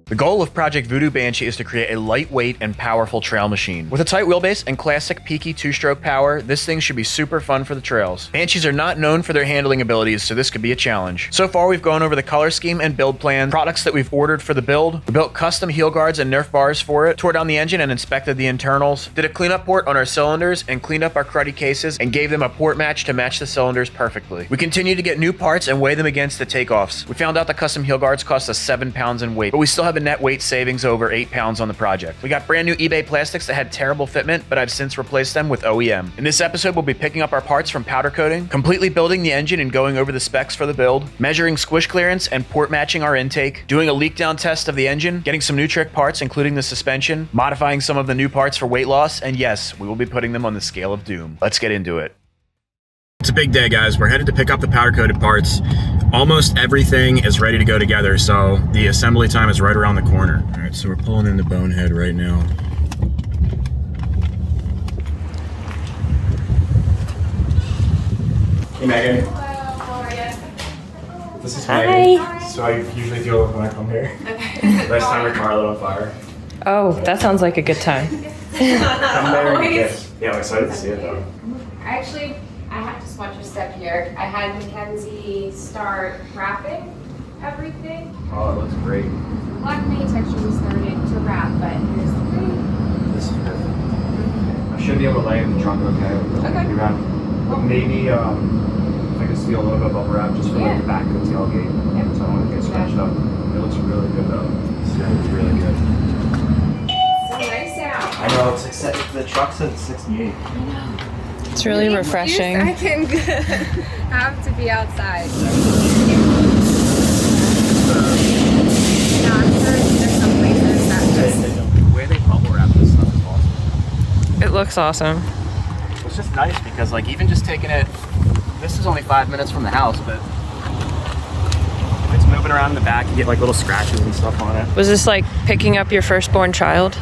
The goal of Project Voodoo Banshee is to create a lightweight and powerful trail machine. With a tight wheelbase and classic peaky two-stroke power, this thing should be super fun for the trails. Banshees are not known for their handling abilities, so this could be a challenge. So far, we've gone over the color scheme and build plan, products that we've ordered for the build. We built custom heel guards and Nerf bars for it, tore down the engine and inspected the internals, did a cleanup port on our cylinders, and cleaned up our cruddy cases and gave them a port match to match the cylinders perfectly. We continue to get new parts and weigh them against the takeoffs. We found out the custom heel guards cost us 7 pounds in weight, but we still have a net weight savings over 8 pounds on the project. We got brand new eBay plastics that had terrible fitment, but I've since replaced them with OEM. In this episode, we'll be picking up our parts from powder coating, completely building the engine and going over the specs for the build, measuring squish clearance and port matching our intake, doing a leak down test of the engine, getting some new trick parts including the suspension, modifying some of the new parts for weight loss, and yes, we will be putting them on the scale of doom. Let's get into it. It's a big day, guys. We're headed to pick up the powder coated parts. Almost everything is ready to go together, so the assembly time is right around the corner. All right, so we're pulling in the bonehead right now. Hey, Megan. Hello, how are you? This is Hi. Megan. So I usually deal with when I come here. Okay. Last time our car lit on fire. Oh, that sounds like a good time. Come there and kiss. Yeah, I'm excited to see it though. I have to switch a step here. I had Mackenzie start wrapping everything. Oh, it looks great. Black matte texture was starting to wrap, but here's the green. This is perfect. I should be able to lay it in the trunk okay. Okay. But maybe if I could steal a little bit of bubble wrap just for like the back of the tailgate. Yep. So I don't want to get scratched up. It looks really good though. It's really good. It's a nice out. I know, it's except the truck said 68. It's really refreshing. I can have to be outside. Yeah, I'm sure there's some places that just... The way they bubble wrap this stuff is awesome. It looks awesome. It's just nice because like even just taking it, this is only 5 minutes from the house, but if it's moving around in the back, you get like little scratches and stuff on it. Was this like picking up your firstborn child?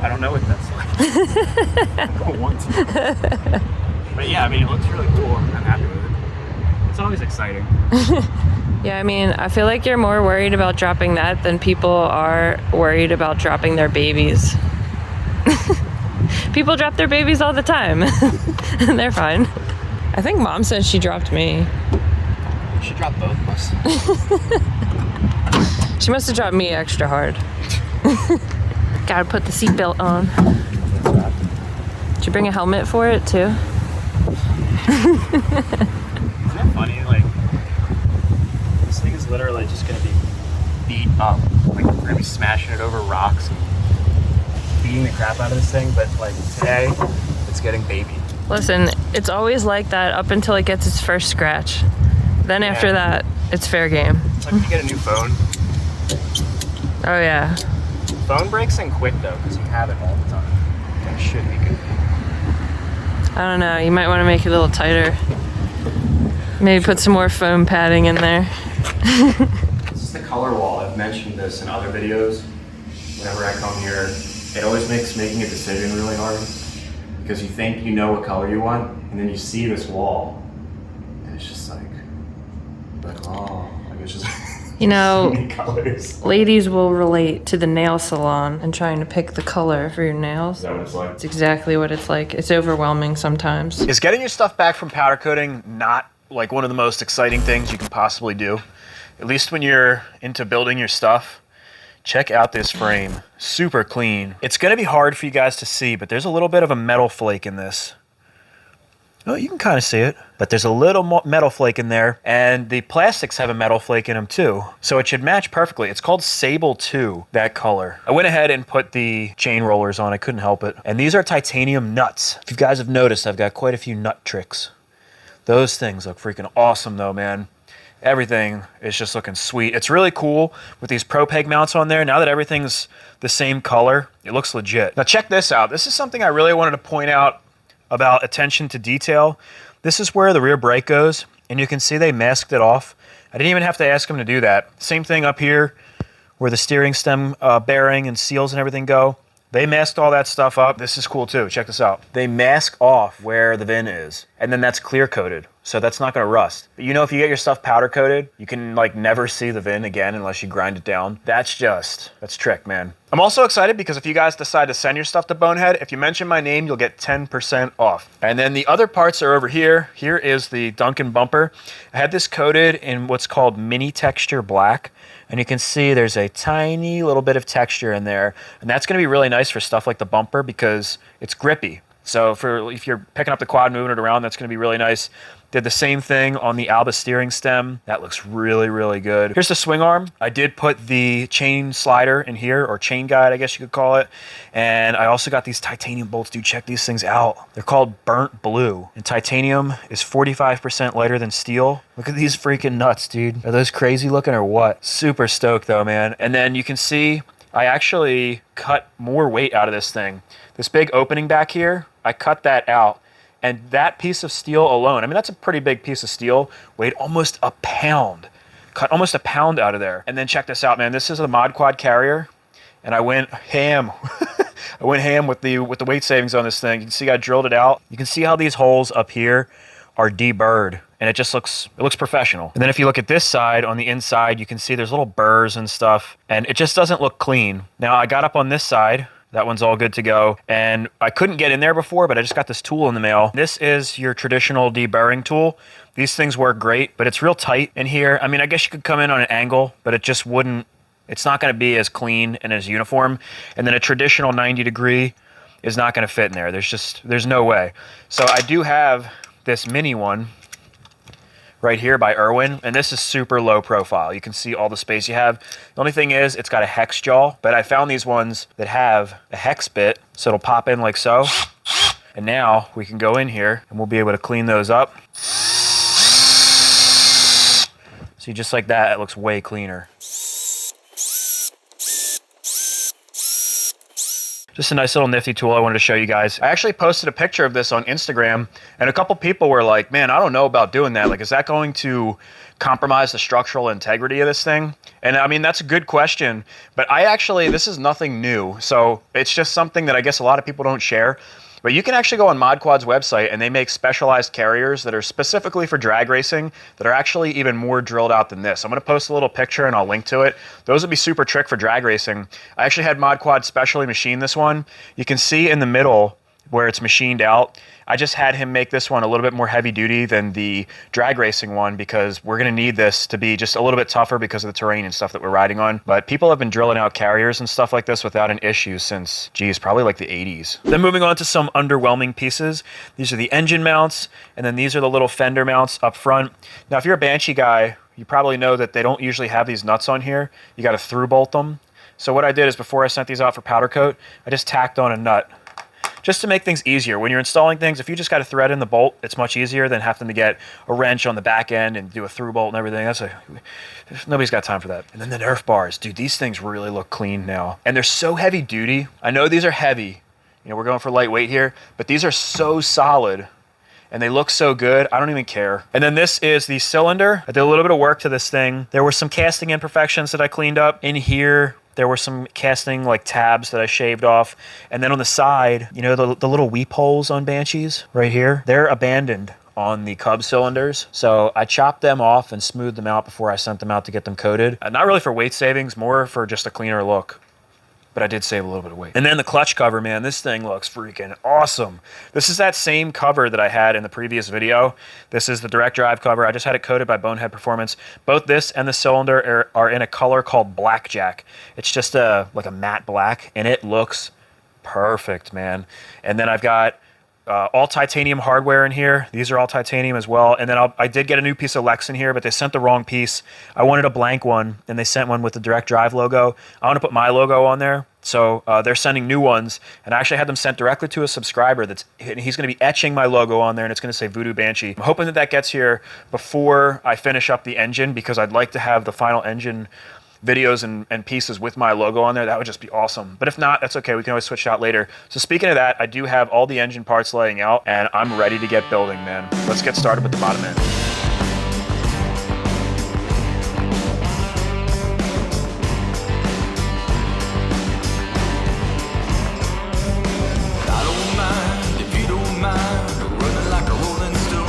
I don't know what that's like. I don't want to. But yeah, I mean, it looks really cool. I'm happy with it. It's always exciting. Yeah, I mean, I feel like you're more worried about dropping that than people are worried about dropping their babies. People drop their babies all the time, and they're fine. I think Mom said she dropped me. She dropped both of us. She must have dropped me extra hard. Gotta put the seatbelt on. Did you bring a helmet for it too? Isn't that funny? Like, this thing is literally just gonna be beat up. Like, we're gonna be smashing it over rocks and beating the crap out of this thing, but like today, it's getting babied. Listen, it's always like that up until it gets its first scratch. Then after that, it's fair game. It's like when you get a new phone. Oh yeah. Phone breaks in quick though, because you have it all the time. That should be good. I don't know, you might want to make it a little tighter. Maybe put some more foam padding in there. This is the color wall. I've mentioned this in other videos. Whenever I come here, it always makes making a decision really hard. Because you think you know what color you want, and then you see this wall, and it's just like oh, like it's just You know, so many colors. ladies will relate to the nail salon and trying to pick the color for your nails. Is that what it's like? It's exactly what it's like. It's overwhelming sometimes. Is getting your stuff back from powder coating not like one of the most exciting things you can possibly do? At least when you're into building your stuff. Check out this frame. Super clean. It's gonna be hard for you guys to see, but there's a little bit of a metal flake in this. Oh, you can kind of see it, but there's a little metal flake in there, and the plastics have a metal flake in them too. So it should match perfectly. It's called Sable 2, that color. I went ahead and put the chain rollers on. I couldn't help it. And these are titanium nuts. If you guys have noticed, I've got quite a few nut tricks. Those things look freaking awesome though, man. Everything is just looking sweet. It's really cool with these Pro Peg mounts on there. Now that everything's the same color, it looks legit. Now check this out. This is something I really wanted to point out about attention to detail. This is where the rear brake goes, and you can see they masked it off. I didn't even have to ask them to do that. Same thing up here where the steering stem bearing and seals and everything go. They masked all that stuff up. This is cool too. Check this out. They mask off where the VIN is. and then that's clear coated, so that's not gonna rust. But you know, if you get your stuff powder coated, you can like never see the VIN again unless you grind it down. That's trick, man. I'm also excited because if you guys decide to send your stuff to Bonehead, if you mention my name, you'll get 10% off. And then the other parts are over here. Here is the Duncan bumper. I had this coated in what's called mini texture black. And you can see there's a tiny little bit of texture in there. And that's gonna be really nice for stuff like the bumper because it's grippy. So if you're picking up the quad and moving it around, that's gonna be really nice. Did the same thing on the Alba steering stem. That looks really, really good. Here's the swing arm. I did put the chain slider in here, or chain guide, I guess you could call it. And I also got these titanium bolts. Dude, check these things out. They're called burnt blue. And titanium is 45% lighter than steel. Look at these freaking nuts, dude. Are those crazy looking or what? Super stoked though, man. And then you can see I actually cut more weight out of this thing. This big opening back here, I cut that out. And that piece of steel alone, I mean, that's a pretty big piece of steel, weighed almost a pound. Cut almost a pound out of there. And then check this out, man. This is a Mod Quad carrier, and I went ham. I went ham with the weight savings on this thing. You can see I drilled it out. You can see how these holes up here are deburred, and it just looks professional. And then if you look at this side, on the inside, you can see there's little burrs and stuff, and it just doesn't look clean. Now, I got up on this side. That one's all good to go. And I couldn't get in there before, but I just got this tool in the mail. This is your traditional deburring tool. These things work great, but it's real tight in here. I mean, I guess you could come in on an angle, but it just wouldn't, it's not gonna be as clean and as uniform. And then a traditional 90 degree is not gonna fit in there. There's no way. So I do have this mini one right here by Irwin, and this is super low profile. You can see all the space you have. The only thing is it's got a hex jaw, but I found these ones that have a hex bit, so it'll pop in like so. And now we can go in here and we'll be able to clean those up. See, just like that, it looks way cleaner. Just a nice little nifty tool I wanted to show you guys. I actually posted a picture of this on Instagram, and a couple people were like, man, I don't know about doing that. Like, is that going to compromise the structural integrity of this thing? And I mean, that's a good question, but this is nothing new. So it's just something that I guess a lot of people don't share. But you can actually go on Mod Quad's website, and they make specialized carriers that are specifically for drag racing that are actually even more drilled out than this. I'm going to post a little picture and I'll link to it. Those would be super trick for drag racing. I actually had Mod Quad specially machine this one. You can see in the middle where it's machined out. I just had him make this one a little bit more heavy duty than the drag racing one because we're going to need this to be just a little bit tougher because of the terrain and stuff that we're riding on. But people have been drilling out carriers and stuff like this without an issue since, geez, probably like the 80s. Then moving on to some underwhelming pieces. These are the engine mounts, and then these are the little fender mounts up front. Now, if you're a Banshee guy, you probably know that they don't usually have these nuts on here. You got to through bolt them. So what I did is before I sent these out for powder coat, I just tacked on a nut, just to make things easier. When you're installing things, if you just got to thread in the bolt, it's much easier than having to get a wrench on the back end and do a through bolt and everything. Nobody's got time for that. And then the Nerf bars, dude, these things really look clean now. And they're so heavy duty. I know these are heavy. You know, we're going for lightweight here, but these are so solid and they look so good, I don't even care. And then this is the cylinder. I did a little bit of work to this thing. There were some casting imperfections that I cleaned up. In here, there were some casting like tabs that I shaved off. And then on the side, you know, the little weep holes on Banshees right here, they're abandoned on the Cub cylinders. So I chopped them off and smoothed them out before I sent them out to get them coated. Not really for weight savings, more for just a cleaner look. But I did save a little bit of weight. And then the clutch cover, man, this thing looks freaking awesome. This is that same cover that I had in the previous video. This is the direct drive cover. I just had it coated by Bonehead Performance. Both this and the cylinder are in a color called Blackjack. It's just like a matte black, and it looks perfect, man. And then I've got all titanium hardware in here. These are all titanium as well. And then I did get a new piece of Lex in here, but they sent the wrong piece. I wanted a blank one, and they sent one with the direct drive logo. I want to put my logo on there. So they're sending new ones, and I actually had them sent directly to a subscriber. He's going to be etching my logo on there, and it's going to say Voodoo Banshee. I'm hoping that gets here before I finish up the engine, because I'd like to have the final engine videos and pieces with my logo on there. That would just be awesome. But if not, that's okay. We can always switch it out later. So speaking of that, I do have all the engine parts laying out, and I'm ready to get building, man. Let's get started with the bottom end. I don't mind if you don't mind running like a rolling stone.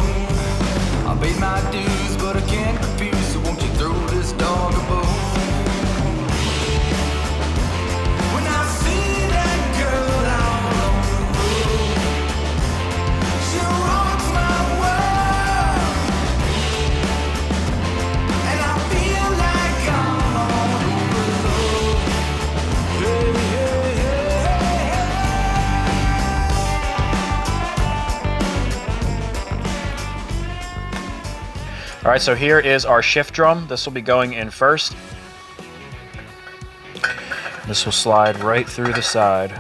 right, so here is our shift drum. This will be going in first. This will slide right through the side.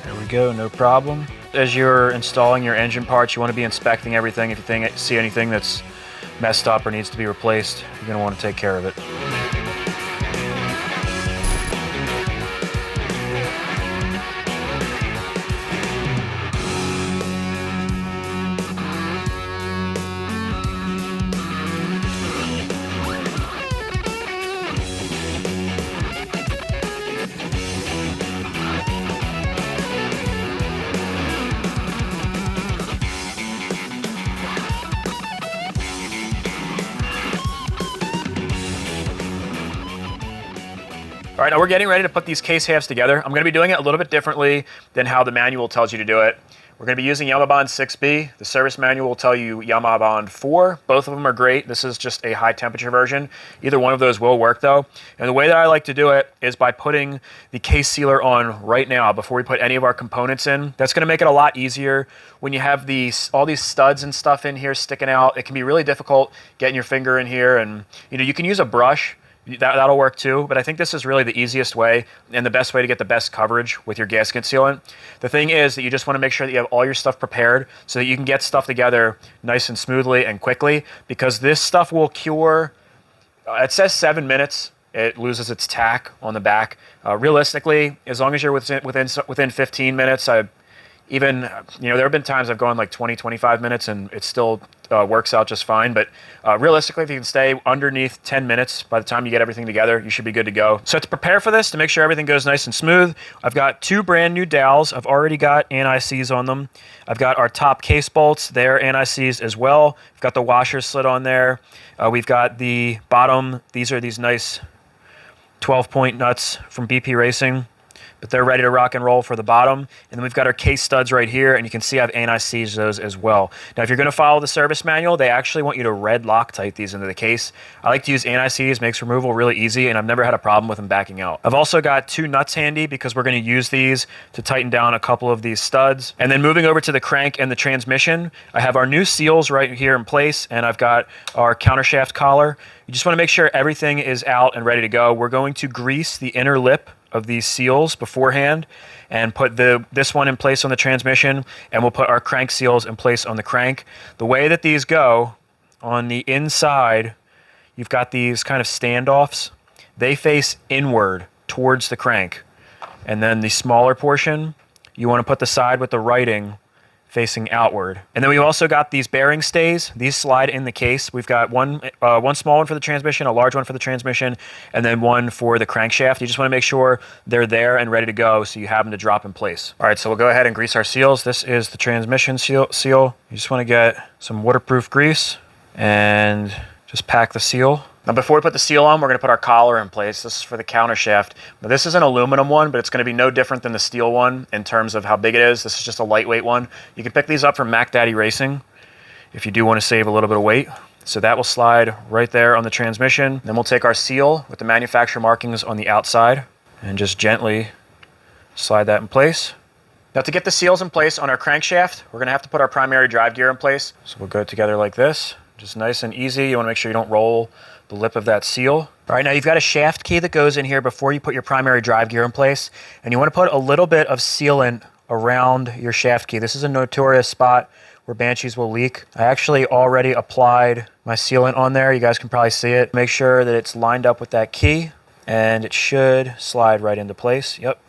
There we go, no problem. As you're installing your engine parts, you want to be inspecting everything. If you see anything that's messed up or needs to be replaced, you're going to want to take care of it. All right, now we're getting ready to put these case halves together. I'm going to be doing it a little bit differently than how the manual tells you to do it. We're going to be using Yamaha Bond 6B. The service manual will tell you Yamaha Bond 4. Both of them are great. This is just a high temperature version. Either one of those will work though. And the way that I like to do it is by putting the case sealer on right now before we put any of our components in. That's going to make it a lot easier. When you have all these studs and stuff in here sticking out, it can be really difficult getting your finger in here, and you can use a brush. That'll work too, but I think this is really the easiest way and the best way to get the best coverage with your gasket sealant. The thing is that you just want to make sure that you have all your stuff prepared so that you can get stuff together nice and smoothly and quickly, because this stuff will cure, it says 7 minutes. It loses its tack on the back. Realistically, as long as you're within 15 minutes, there have been times I've gone like 20, 25 minutes and it still works out just fine. But realistically, if you can stay underneath 10 minutes by the time you get everything together, you should be good to go. So to prepare for this, to make sure everything goes nice and smooth, I've got 2 brand new dowels. I've already got anti-seize on them. I've got our top case bolts. They're anti-seized as well. I've got the washer slid on there. We've got the bottom. These are these nice 12-point nuts from BP Racing, but they're ready to rock and roll for the bottom. And then we've got our case studs right here, and you can see I've anti-seized those as well. Now, if you're going to follow the service manual, they actually want you to red Loctite these into the case. I like to use anti-seize, makes removal really easy, and I've never had a problem with them backing out. I've also got 2 nuts handy because we're going to use these to tighten down a couple of these studs. And then moving over to the crank and the transmission, I have our new seals right here in place, and I've got our countershaft collar. You just want to make sure everything is out and ready to go. We're going to grease the inner lip of these seals beforehand and put this one in place on the transmission, and we'll put our crank seals in place on the crank. The way that these go, on the inside, you've got these kind of standoffs. They face inward towards the crank. And then the smaller portion, you want to put the side with the writing facing outward. And then we've also got these bearing stays. These slide in the case. We've got one small one for the transmission, a large one for the transmission, and then one for the crankshaft. You just want to make sure they're there and ready to go so you have them to drop in place. All right, so we'll go ahead and grease our seals. This is the transmission seal. You just want to get some waterproof grease and just pack the seal. Now, before we put the seal on, we're going to put our collar in place. This is for the countershaft. Now, this is an aluminum one, but it's going to be no different than the steel one in terms of how big it is. This is just a lightweight one. You can pick these up from Mac Daddy Racing if you do want to save a little bit of weight. So that will slide right there on the transmission. Then we'll take our seal with the manufacturer markings on the outside and just gently slide that in place. Now, to get the seals in place on our crankshaft, we're going to have to put our primary drive gear in place. So we'll go together like this, just nice and easy. You want to make sure you don't roll the lip of that seal. All right, now you've got a shaft key that goes in here before you put your primary drive gear in place, and you want to put a little bit of sealant around your shaft key. This is a notorious spot where Banshees will leak. I actually already applied my sealant on there. You guys can probably see it. Make sure that it's lined up with that key, and it should slide right into place. Yep.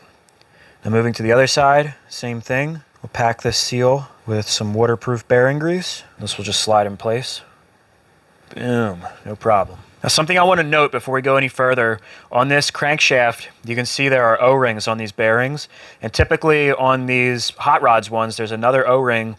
Now moving to the other side, same thing. We'll pack this seal with some waterproof bearing grease. This will just slide in place. Boom, no problem. Now, something I want to note before we go any further, on this crankshaft, you can see there are O-rings on these bearings, and typically on these hot rods ones, there's another O-ring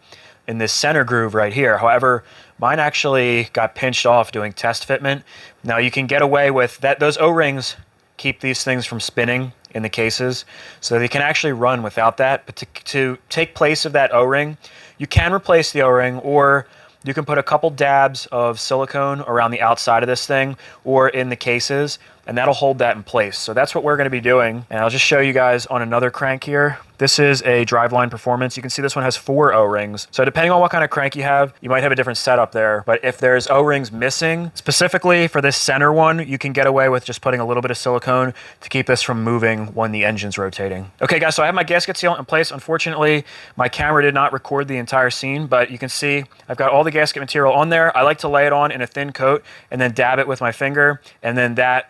in this center groove right here. However, mine actually got pinched off doing test fitment. Now, you can get away with that. Those O-rings keep these things from spinning in the cases, so they can actually run without that. But to take place of that O-ring, you can replace the O-ring, or you can put a couple dabs of silicone around the outside of this thing or in the cases, and that'll hold that in place. So that's what we're going to be doing. And I'll just show you guys on another crank here. This is a Driveline Performance. You can see this one has 4 O-rings. So depending on what kind of crank you have, you might have a different setup there. But if there's O-rings missing, specifically for this center one, you can get away with just putting a little bit of silicone to keep this from moving when the engine's rotating. Okay guys, so I have my gasket sealant in place. Unfortunately, my camera did not record the entire scene, but you can see I've got all the gasket material on there. I like to lay it on in a thin coat and then dab it with my finger, and then that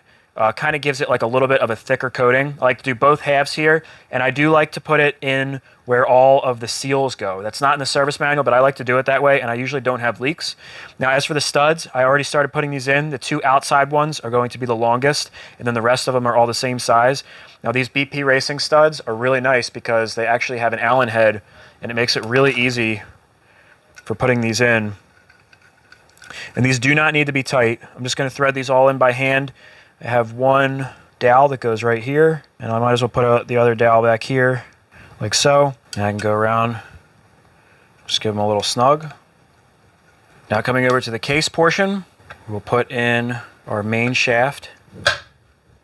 kind of gives it like a little bit of a thicker coating. I like to do both halves here, and I do like to put it in where all of the seals go. That's not in the service manual, but I like to do it that way, and I usually don't have leaks. Now, as for the studs, I already started putting these in. The 2 outside ones are going to be the longest, and then the rest of them are all the same size. Now, these BP Racing studs are really nice because they actually have an Allen head, and it makes it really easy for putting these in. And these do not need to be tight. I'm just going to thread these all in by hand. I have one dowel that goes right here, and I might as well put the other dowel back here, like so. And I can go around, just give them a little snug. Now coming over to the case portion, we'll put in our main shaft.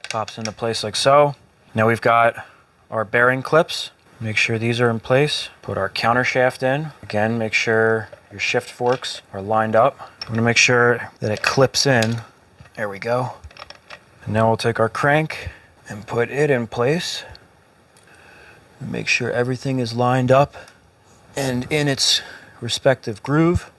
Pops into place like so. Now we've got our bearing clips. Make sure these are in place. Put our counter shaft in. Again, make sure your shift forks are lined up. I'm gonna make sure that it clips in. There we go. And now we'll take our crank and put it in place. Make sure everything is lined up and in its respective groove.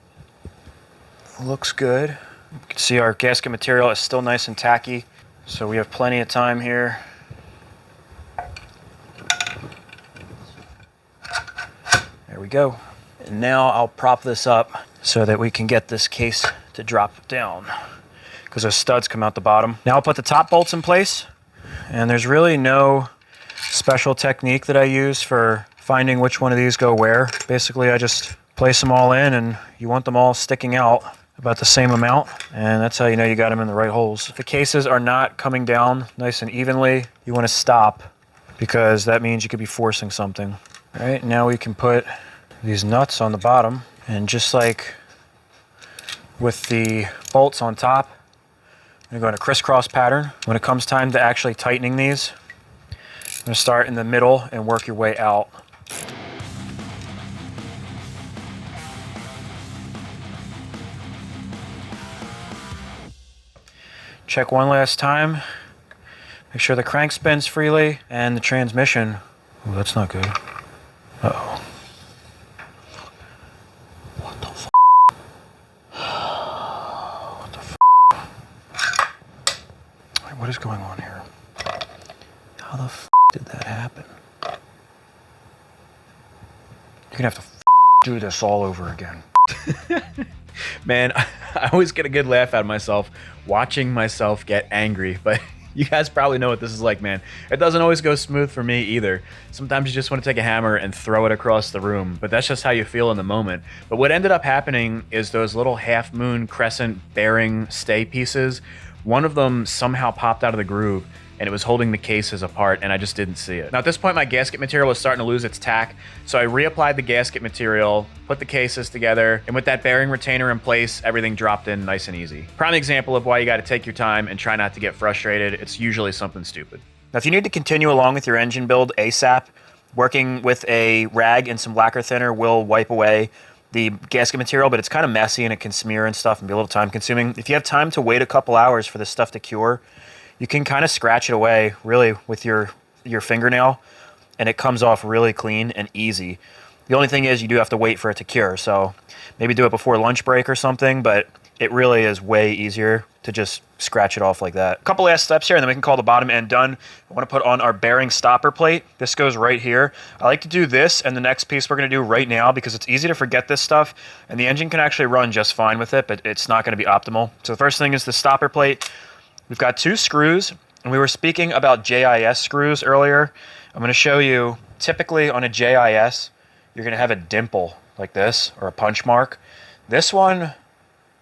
Looks good. You can see our gasket material is still nice and tacky, so we have plenty of time here. There we go. And now I'll prop this up so that we can get this case to drop down, because those studs come out the bottom. Now I'll put the top bolts in place, and there's really no special technique that I use for finding which one of these go where. Basically, I just place them all in, and you want them all sticking out about the same amount, and that's how you know you got them in the right holes. If the cases are not coming down nice and evenly, you want to stop, because that means you could be forcing something. All right, now we can put these nuts on the bottom, and just like with the bolts on top, I'm going to go in a crisscross pattern. When it comes time to actually tightening these, I'm going to start in the middle and work your way out. Check one last time. Make sure the crank spins freely and the transmission. Oh, that's not good. Uh-oh. What the f? What the f? What is going on here? How the f did that happen? You're gonna have to do this all over again. Man, I always get a good laugh out of myself watching myself get angry, but you guys probably know what this is like, man. It doesn't always go smooth for me either. Sometimes you just want to take a hammer and throw it across the room, but that's just how you feel in the moment. But what ended up happening is those little half moon crescent bearing stay pieces, one of them somehow popped out of the groove, and it was holding the cases apart, and I just didn't see it. Now at this point, my gasket material was starting to lose its tack, so I reapplied the gasket material, put the cases together, and with that bearing retainer in place, everything dropped in nice and easy. Prime example of why you gotta take your time and try not to get frustrated. It's usually something stupid. Now if you need to continue along with your engine build ASAP, working with a rag and some lacquer thinner will wipe away the gasket material, but it's kind of messy and it can smear and stuff and be a little time consuming. If you have time to wait a couple hours for this stuff to cure, you can kind of scratch it away really with your fingernail, and it comes off really clean and easy. The only thing is you do have to wait for it to cure, so maybe do it before lunch break or something, but it really is way easier to just scratch it off like that. A couple last steps here, and then we can call the bottom end done. I want to put on our bearing stopper plate. This goes right here. I like to do this and the next piece we're going to do right now because it's easy to forget this stuff, and the engine can actually run just fine with it, but it's not going to be optimal. So the first thing is the stopper plate. We've got 2 screws, and we were speaking about JIS screws earlier. I'm going to show you, typically on a JIS, you're going to have a dimple like this, or a punch mark. This one,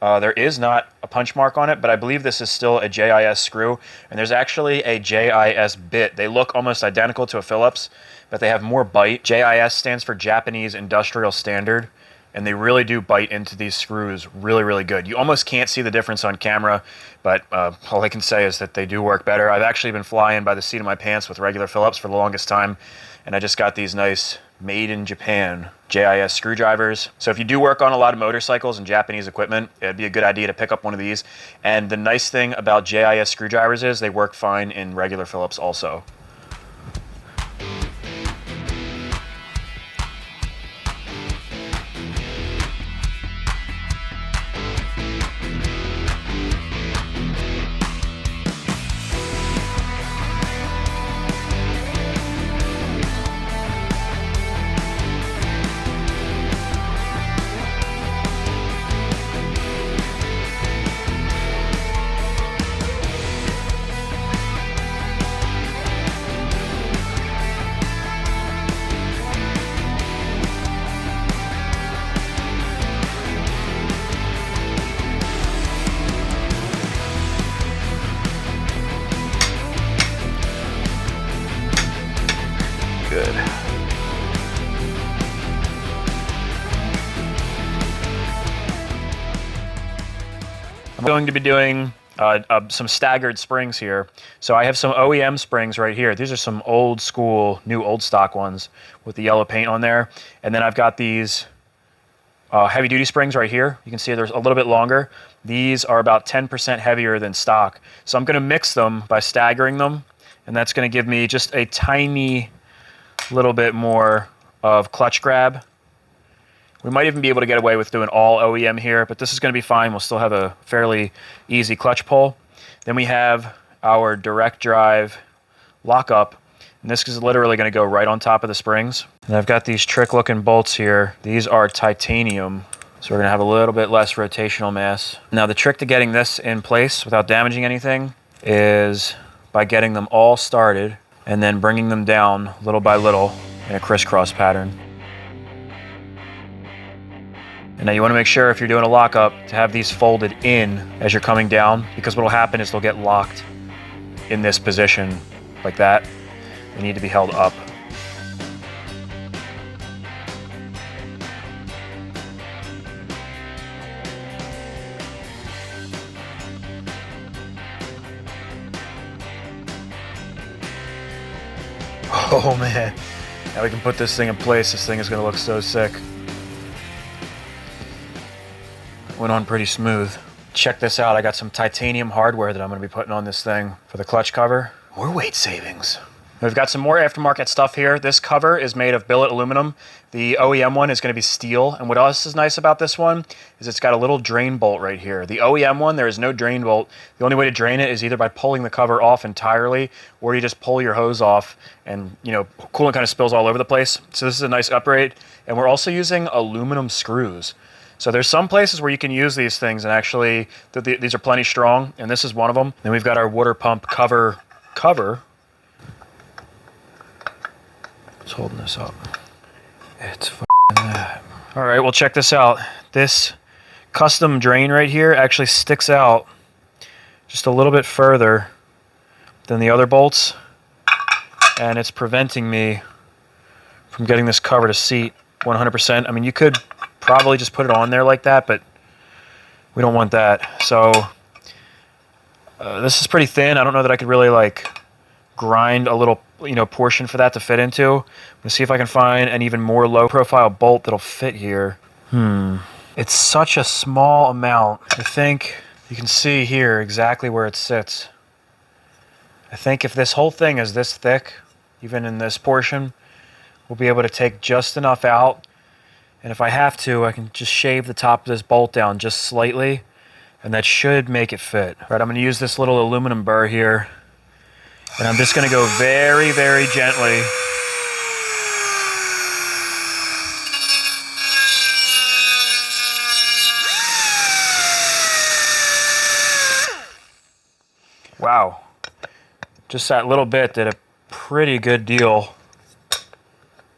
there is not a punch mark on it, but I believe this is still a JIS screw, and there's actually a JIS bit. They look almost identical to a Phillips, but they have more bite. JIS stands for Japanese Industrial Standard, and they really do bite into these screws really, really good. You almost can't see the difference on camera, but all I can say is that they do work better. I've actually been flying by the seat of my pants with regular Phillips for the longest time, And I just got these nice made in Japan JIS screwdrivers. So if you do work on a lot of motorcycles and Japanese equipment, it'd be a good idea to pick up one of these. And the nice thing about JIS screwdrivers is they work fine in regular Phillips also. Good. I'm going to be doing some staggered springs here. So I have some OEM springs right here. These are some old school, new old stock ones with the yellow paint on there. And then I've got these heavy duty springs right here. You can see there's a little bit longer. These are about 10% heavier than stock. So I'm going to mix them by staggering them. And that's going to give me just a tiny little bit more of clutch grab. We might even be able to get away with doing all OEM here, but this is going to be fine. We'll still have a fairly easy clutch pull. Then we have our direct drive lockup, and this is literally going to go right on top of the springs. And I've got these trick looking bolts here. These are titanium, so we're going to have a little bit less rotational mass. Now the trick to getting this in place without damaging anything is by getting them all started and then bringing them down little by little in a crisscross pattern. And now you want to make sure if you're doing a lockup to have these folded in as you're coming down, because what will happen is they'll get locked in this position like that. They need to be held up. Oh man, now we can put this thing in place. This thing is going to look so sick. Went on pretty smooth. Check this out. I got some titanium hardware that I'm going to be putting on this thing for the clutch cover. More weight savings. We've got some more aftermarket stuff here. This cover is made of billet aluminum. The OEM one is going to be steel. And what else is nice about this one is it's got a little drain bolt right here. The OEM one, there is no drain bolt. The only way to drain it is either by pulling the cover off entirely, or you just pull your hose off and, you know, coolant kind of spills all over the place. So this is a nice upgrade. And we're also using aluminum screws. So there's some places where you can use these things and actually, these are plenty strong, and this is one of them. Then we've got our water pump cover. It's holding this up. It's f***ing that. All right, well check this out. This custom drain right here actually sticks out just a little bit further than the other bolts, and it's preventing me from getting this cover to seat 100%. I mean, you could probably just put it on there like that, but we don't want that. So this is pretty thin. I don't know that I could really like grind a little, you know, portion for that to fit into. I'm gonna see if I can find an even more low profile bolt that'll fit here. It's such a small amount. I think you can see here exactly where it sits. I think if this whole thing is this thick, even in this portion, we'll be able to take just enough out. And if I have to, I can just shave the top of this bolt down just slightly, and that should make it fit. All right, I'm gonna use this little aluminum burr here, and I'm just gonna go very, very gently. Wow, just that little bit did a pretty good deal.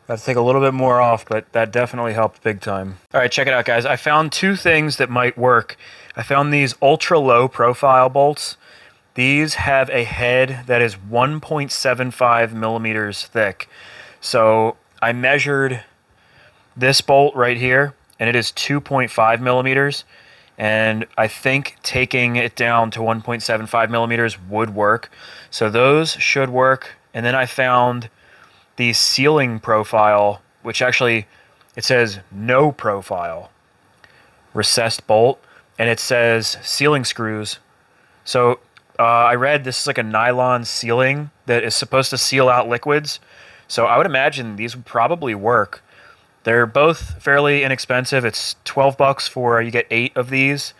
Got to take a little bit more off, but that definitely helped big time. All right, check it out, guys. I found two things that might work. I found these ultra low profile bolts. These have a head that is 1.75 millimeters thick. So I measured this bolt right here, and it is 2.5 millimeters. And I think taking it down to 1.75 millimeters would work. So those should work. And then I found the sealing profile, which actually it says no profile, recessed bolt, and it says sealing screws. So I read this is like a nylon sealing that is supposed to seal out liquids. So I would imagine these would probably work. They're both fairly inexpensive. It's 12 bucks for, you get 8 of these.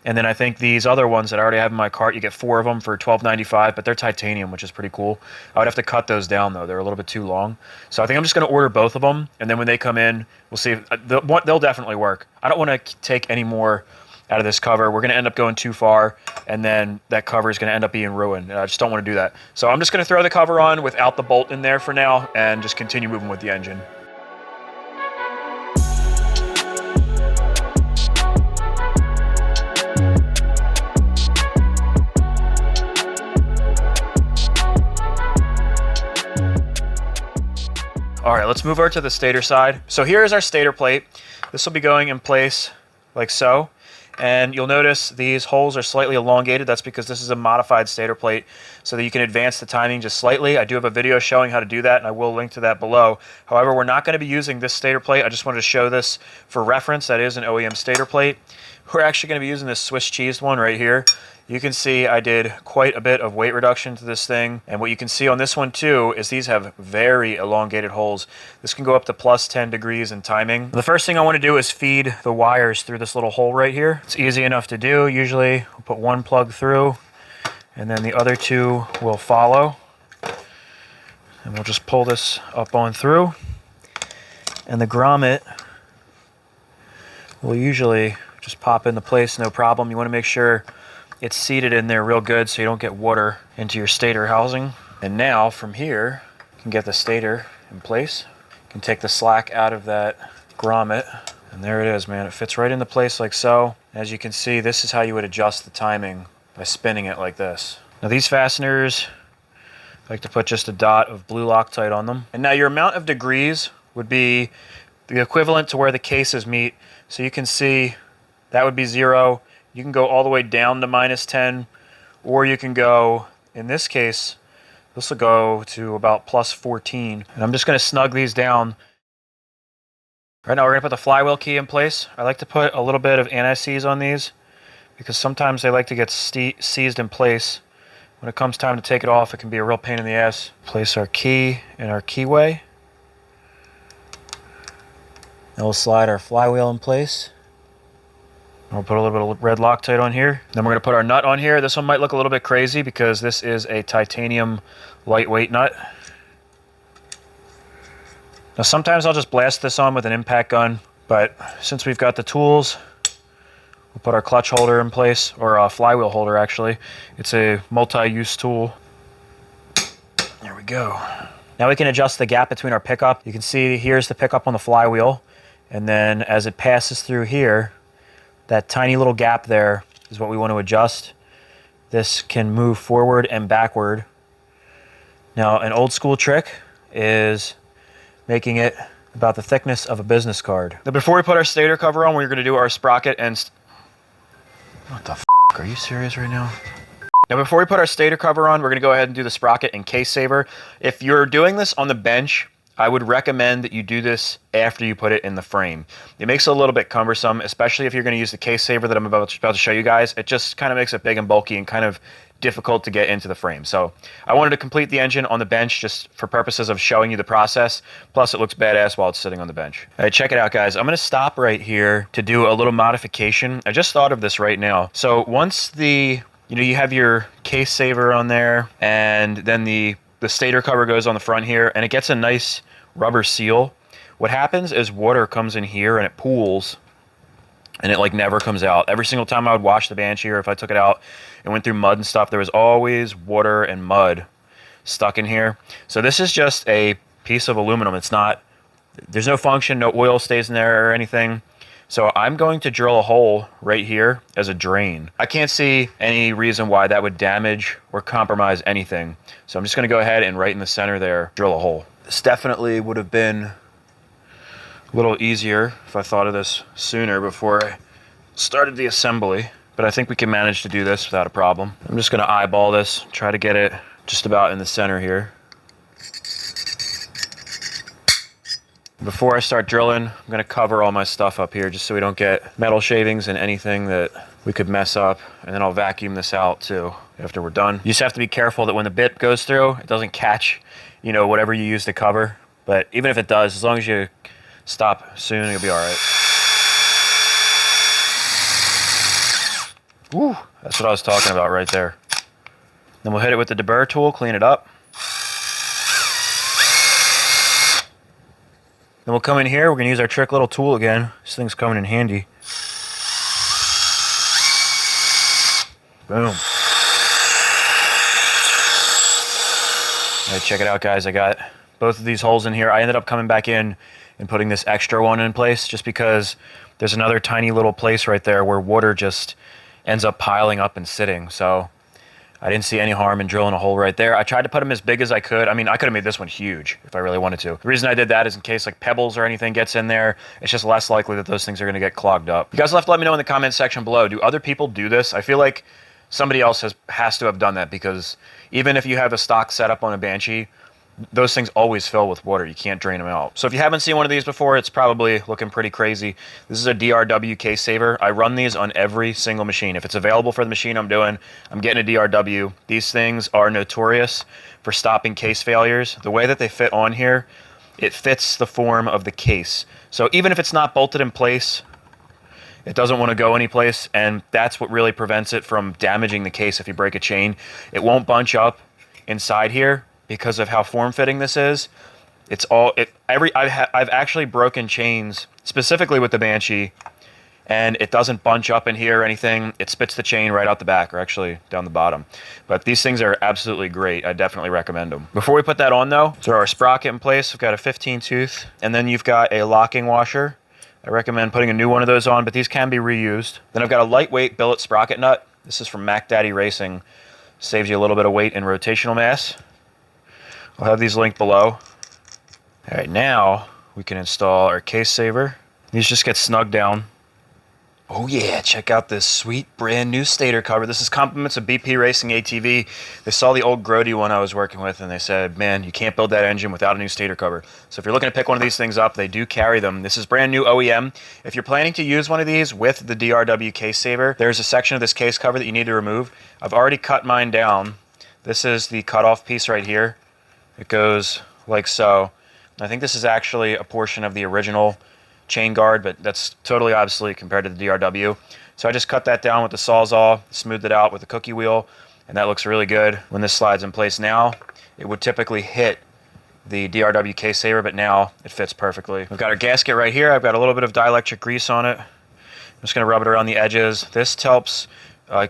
And then I think these other ones that I already have in my cart, you get 4 of them for $12.95, but they're titanium, which is pretty cool. I would have to cut those down, though. They're a little bit too long. So I think I'm just going to order both of them, and then when they come in, we'll see. They'll definitely work. I don't want to take any more out of this cover. We're going to end up going too far, and then that cover is going to end up being ruined. I just don't want to do that. So I'm just going to throw the cover on without the bolt in there for now, and just continue moving with the engine. All right, let's move over to the stator side. So here is our stator plate. This will be going in place like so. And you'll notice these holes are slightly elongated. That's because this is a modified stator plate so that you can advance the timing just slightly. I do have a video showing how to do that, and I will link to that below. However, we're not going to be using this stator plate. I just wanted to show this for reference. That is an OEM stator plate. We're actually going to be using this Swiss cheese one right here. You can see I did quite a bit of weight reduction to this thing. And what you can see on this one too is these have very elongated holes. This can go up to plus 10 degrees in timing. The first thing I want to do is feed the wires through this little hole right here. It's easy enough to do. Usually we'll put one plug through and then the other 2 will follow. And we'll just pull this up on through. And the grommet will usually just pop into place, no problem. You want to make sure it's seated in there real good so you don't get water into your stator housing. And now from here, you can get the stator in place. You can take the slack out of that grommet. And there it is, man. It fits right into place like so. As you can see, this is how you would adjust the timing by spinning it like this. Now these fasteners, I like to put just a dot of blue Loctite on them. And now your amount of degrees would be the equivalent to where the cases meet. So you can see that would be 0. You can go all the way down to minus 10, or you can go, in this case, this will go to about plus 14. And I'm just going to snug these down. Right now we're going to put the flywheel key in place. I like to put a little bit of anti-seize on these because sometimes they like to get seized in place. When it comes time to take it off, it can be a real pain in the ass. Place our key in our keyway. Then we'll slide our flywheel in place. We'll put a little bit of red Loctite on here. Then we're going to put our nut on here. This one might look a little bit crazy because this is a titanium lightweight nut. Now sometimes I'll just blast this on with an impact gun, but since we've got the tools, we'll put our clutch holder in place, or a flywheel holder actually. It's a multi-use tool. There we go. Now we can adjust the gap between our pickup. You can see here's the pickup on the flywheel, and then as it passes through here, that tiny little gap there is what we want to adjust. This can move forward and backward. Now, an old school trick is making it about the thickness of a business card. Now, before we put our stator cover on, we're going to do our sprocket and... What the f***? Are you serious right now? Now, before we put our stator cover on, we're going to go ahead and do the sprocket and case saver. If you're doing this on the bench, I would recommend that you do this after you put it in the frame. It makes it a little bit cumbersome, especially if you're going to use the case saver that I'm about to show you guys. It just kind of makes it big and bulky and kind of difficult to get into the frame. So I wanted to complete the engine on the bench just for purposes of showing you the process. Plus it looks badass while it's sitting on the bench. All right, check it out, guys. I'm going to stop right here to do a little modification. I just thought of this right now. So once you have your case saver on there, and then the stator cover goes on the front here, and it gets a nice rubber seal. What happens is water comes in here and it pools, and it like never comes out. Every single time I would wash the Banshee, or if I took it out and went through mud and stuff, there was always water and mud stuck in here. So this is just a piece of aluminum. There's no function, no oil stays in there or anything. So I'm going to drill a hole right here as a drain. I can't see any reason why that would damage or compromise anything. So I'm just going to go ahead and right in the center there, drill a hole. This definitely would have been a little easier if I thought of this sooner before I started the assembly. But I think we can manage to do this without a problem. I'm just going to eyeball this, try to get it just about in the center here. Before I start drilling, I'm gonna cover all my stuff up here just so we don't get metal shavings and anything that we could mess up. And then I'll vacuum this out too after we're done. You just have to be careful that when the bit goes through, it doesn't catch, you know, whatever you use to cover. But even if it does, as long as you stop soon, you'll be all right. Woo, that's what I was talking about right there. Then we'll hit it with the deburr tool, clean it up. Then we'll come in here, we're gonna use our trick little tool again. This thing's coming in handy. Boom. All right, check it out, guys. I got both of these holes in here. I ended up coming back in and putting this extra one in place just because there's another tiny little place right there where water just ends up piling up and sitting. So I didn't see any harm in drilling a hole right there. I tried to put them as big as I could. I mean, I could have made this one huge if I really wanted to. The reason I did that is in case like pebbles or anything gets in there, it's just less likely that those things are gonna get clogged up. You guys will have to let me know in the comment section below. Do other people do this? I feel like somebody else has to have done that, because even if you have a stock setup on a Banshee, those things always fill with water. You can't drain them out. So if you haven't seen one of these before, it's probably looking pretty crazy. This is a DRW case saver. I run these on every single machine. If it's available for the machine I'm doing, I'm getting a DRW. These things are notorious for stopping case failures. The way that they fit on here, it fits the form of the case. So even if it's not bolted in place, it doesn't want to go anyplace, and that's what really prevents it from damaging the case if you break a chain. It won't bunch up inside here because of how form-fitting this is. It's all I've actually broken chains specifically with the Banshee, and it doesn't bunch up in here or anything. It spits the chain right out the back, or actually down the bottom. But these things are absolutely great. I definitely recommend them. Before we put that on though, throw our sprocket in place. We've got a 15 tooth, and then you've got a locking washer. I recommend putting a new one of those on, but these can be reused. Then I've got a lightweight billet sprocket nut. This is from Mac Daddy Racing. Saves you a little bit of weight and rotational mass. I'll have these linked below. All right, now we can install our case saver. These just get snugged down. Oh yeah, check out this sweet brand new stator cover. This is compliments of BP Racing ATV. They saw the old Grody one I was working with, and they said, man, you can't build that engine without a new stator cover. So if you're looking to pick one of these things up, they do carry them. This is brand new OEM. If you're planning to use one of these with the DRW case saver, there's a section of this case cover that you need to remove. I've already cut mine down. This is the cutoff piece right here. It goes like so. I think this is actually a portion of the original chain guard, but that's totally obsolete compared to the DRW. So I just cut that down with the Sawzall, smoothed it out with the cookie wheel, and that looks really good. When this slides in place now, it would typically hit the DRW case saver, but now it fits perfectly. We've got our gasket right here. I've got a little bit of dielectric grease on it. I'm just gonna rub it around the edges. This helps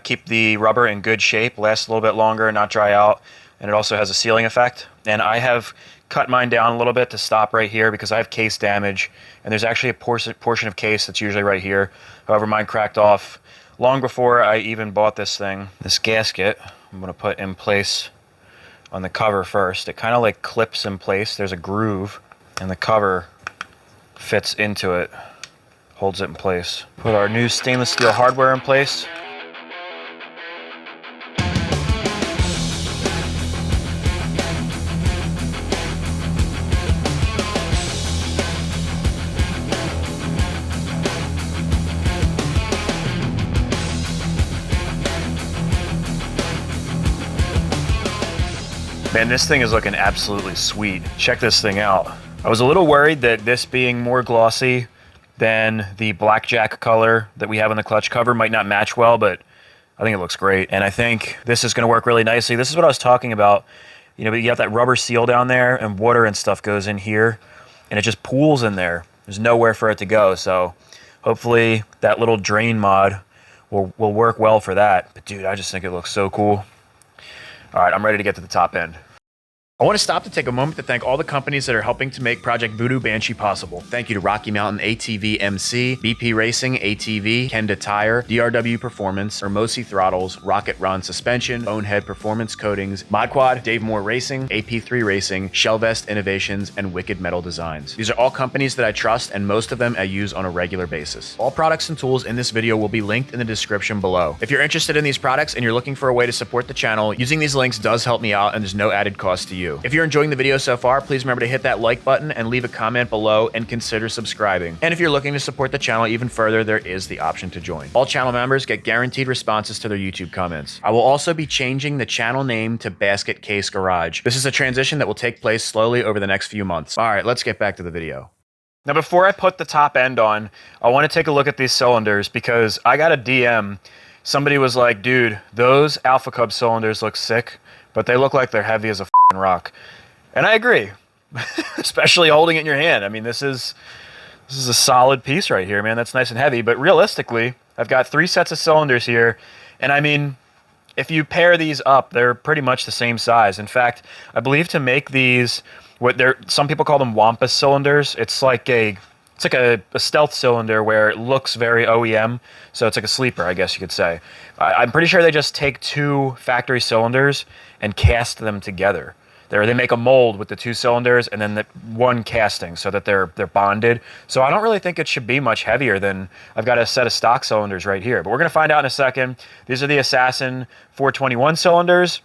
keep the rubber in good shape, lasts a little bit longer, not dry out, and it also has a sealing effect. And I have cut mine down a little bit to stop right here because I have case damage, and there's actually a portion of case that's usually right here. However, mine cracked off long before I even bought this thing. This gasket I'm gonna put in place on the cover first. It kind of like clips in place. There's a groove, and the cover fits into it, holds it in place. Put our new stainless steel hardware in place. Man, this thing is looking absolutely sweet. Check this thing out. I was a little worried that this being more glossy than the blackjack color that we have on the clutch cover might not match well, but I think it looks great. And I think this is gonna work really nicely. This is what I was talking about. You know, but you got that rubber seal down there, and water and stuff goes in here, and it just pools in there. There's nowhere for it to go. So hopefully that little drain mod will work well for that. But dude, I just think it looks so cool. All right, I'm ready to get to the top end. I want to stop to take a moment to thank all the companies that are helping to make Project Voodoo Banshee possible. Thank you to Rocky Mountain ATV MC, BP Racing ATV, Kenda Tire, DRW Performance, Hermosi Throttles, Rocket Ron Suspension, Bonehead Performance Coatings, ModQuad, Dave Moore Racing, AP3 Racing, Shellvest Innovations, and Wicked Metal Designs. These are all companies that I trust, and most of them I use on a regular basis. All products and tools in this video will be linked in the description below. If you're interested in these products and you're looking for a way to support the channel, using these links does help me out, and there's no added cost to you. do. If you're enjoying the video so far, please remember to hit that like button and leave a comment below and consider subscribing. And if you're looking to support the channel even further, there is the option to join. All channel members get guaranteed responses to their YouTube comments. I will also be changing the channel name to Basket Case Garage. This is a transition that will take place slowly over the next few months. All right, let's get back to the video. Now, before I put the top end on, I want to take a look at these cylinders because I got a DM. Somebody was like, dude, those Alpha Cub cylinders look sick, but they look like they're heavy as a f***ing rock. And I agree, especially holding it in your hand. I mean, this is a solid piece right here, man. That's nice and heavy. But realistically, I've got 3 sets of cylinders here. And I mean, if you pair these up, they're pretty much the same size. In fact, I believe to make these, some people call them wampus cylinders. It's like a stealth cylinder where it looks very OEM. So it's like a sleeper, I guess you could say. I'm pretty sure they just take 2 factory cylinders and cast them together. They make a mold with the 2 cylinders and then the 1 casting so that they're bonded. So I don't really think it should be much heavier than, I've got a set of stock cylinders right here. But we're going to find out in a second. These are the Assassin 421 cylinders.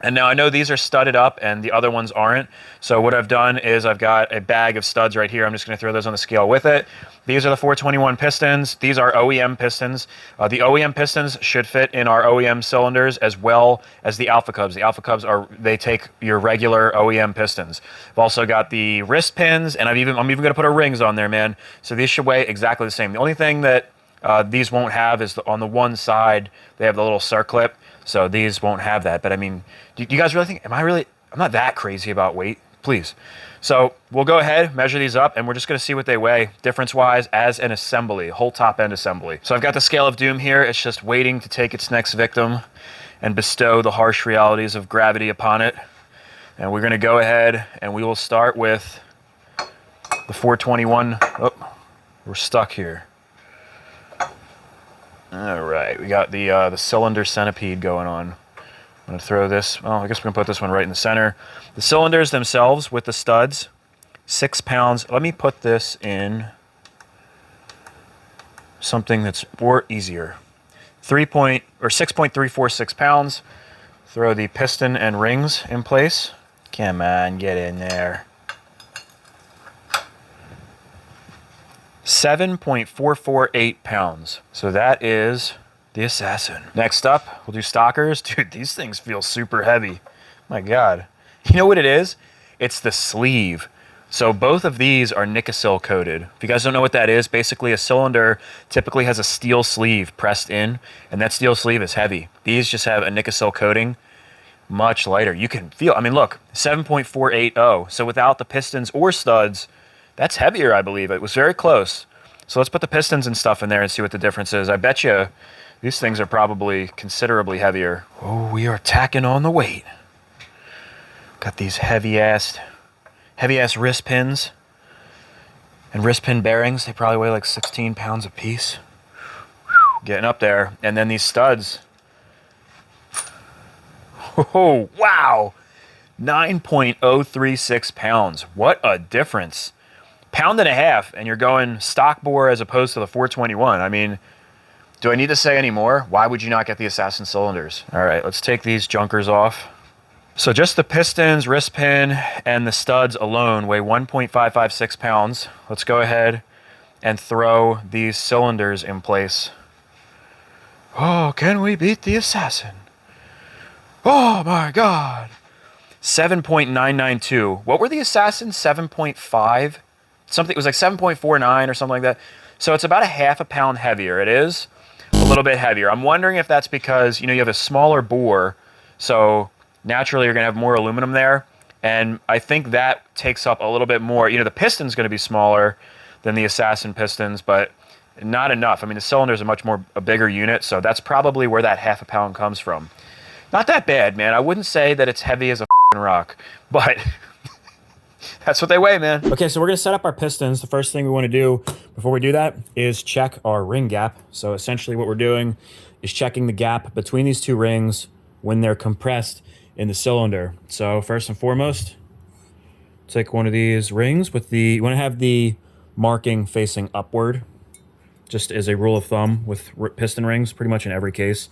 And now I know these are studded up and the other ones aren't. So what I've done is I've got a bag of studs right here. I'm just going to throw those on the scale with it. These are the 421 pistons. These are OEM pistons. The OEM pistons should fit in our OEM cylinders as well as the Alpha Cubs. The Alpha Cubs they take your regular OEM pistons. I've also got the wrist pins, and I'm even going to put our rings on there, man. So these should weigh exactly the same. The only thing that these won't have is on the one side, they have the little circlip. So these won't have that. But I mean, do you guys really think, I'm not that crazy about weight, please. So we'll go ahead, measure these up, and we're just going to see what they weigh difference-wise as an assembly, whole top-end assembly. So I've got the scale of doom here. It's just waiting to take its next victim and bestow the harsh realities of gravity upon it. And we're going to go ahead and we will start with the 421. Oh, we're stuck here. All right, we got the cylinder centipede going on. I'm going to throw this, well, I guess we're going to put this one right in the center. The cylinders themselves with the studs, 6 pounds. Let me put this in something that's more easier. 6.346 pounds. Throw the piston and rings in place. Come on, get in there. 7.448 pounds. So that is the Assassin. Next up, we'll do stockers. Dude, these things feel super heavy. My God. You know what it is? It's the sleeve. So both of these are Nicosil coated. If you guys don't know what that is, basically a cylinder typically has a steel sleeve pressed in, and that steel sleeve is heavy. These just have a Nicosil coating, much lighter. You can feel, I mean, look, 7.480. So without the pistons or studs, that's heavier, I believe. It was very close. So let's put the pistons and stuff in there and see what the difference is. I bet you these things are probably considerably heavier. Oh, we are tacking on the weight. Got these heavy-ass wrist pins and wrist pin bearings. They probably weigh like 16 pounds a piece. Whew, getting up there. And then these studs. Oh, wow. 9.036 pounds. What a difference. Pound and a half, and you're going stock bore as opposed to the 421. I mean, do I need to say any more? Why would you not get the Assassin cylinders? All right, let's take these junkers off. So just the pistons, wrist pin, and the studs alone weigh 1.556 pounds. Let's go ahead and throw these cylinders in place. Oh, can we beat the Assassin? Oh my God. 7.992. What were the Assassins? 7.5? Something, it was like 7.49 or something like that. So it's about a half a pound heavier. It is a little bit heavier. I'm wondering if that's because, you know, you have a smaller bore, so naturally you're going to have more aluminum there. And I think that takes up a little bit more. You know, the piston's going to be smaller than the Assassin pistons, but not enough. I mean, the cylinder's a bigger unit, so that's probably where that half a pound comes from. Not that bad, man. I wouldn't say that it's heavy as a rock, but that's what they weigh, man. Okay, so we're gonna set up our pistons. The first thing we wanna do before we do that is check our ring gap. So essentially what we're doing is checking the gap between these two rings when they're compressed in the cylinder. So first and foremost, take one of these rings with you wanna have the marking facing upward, just as a rule of thumb with piston rings, pretty much in every case.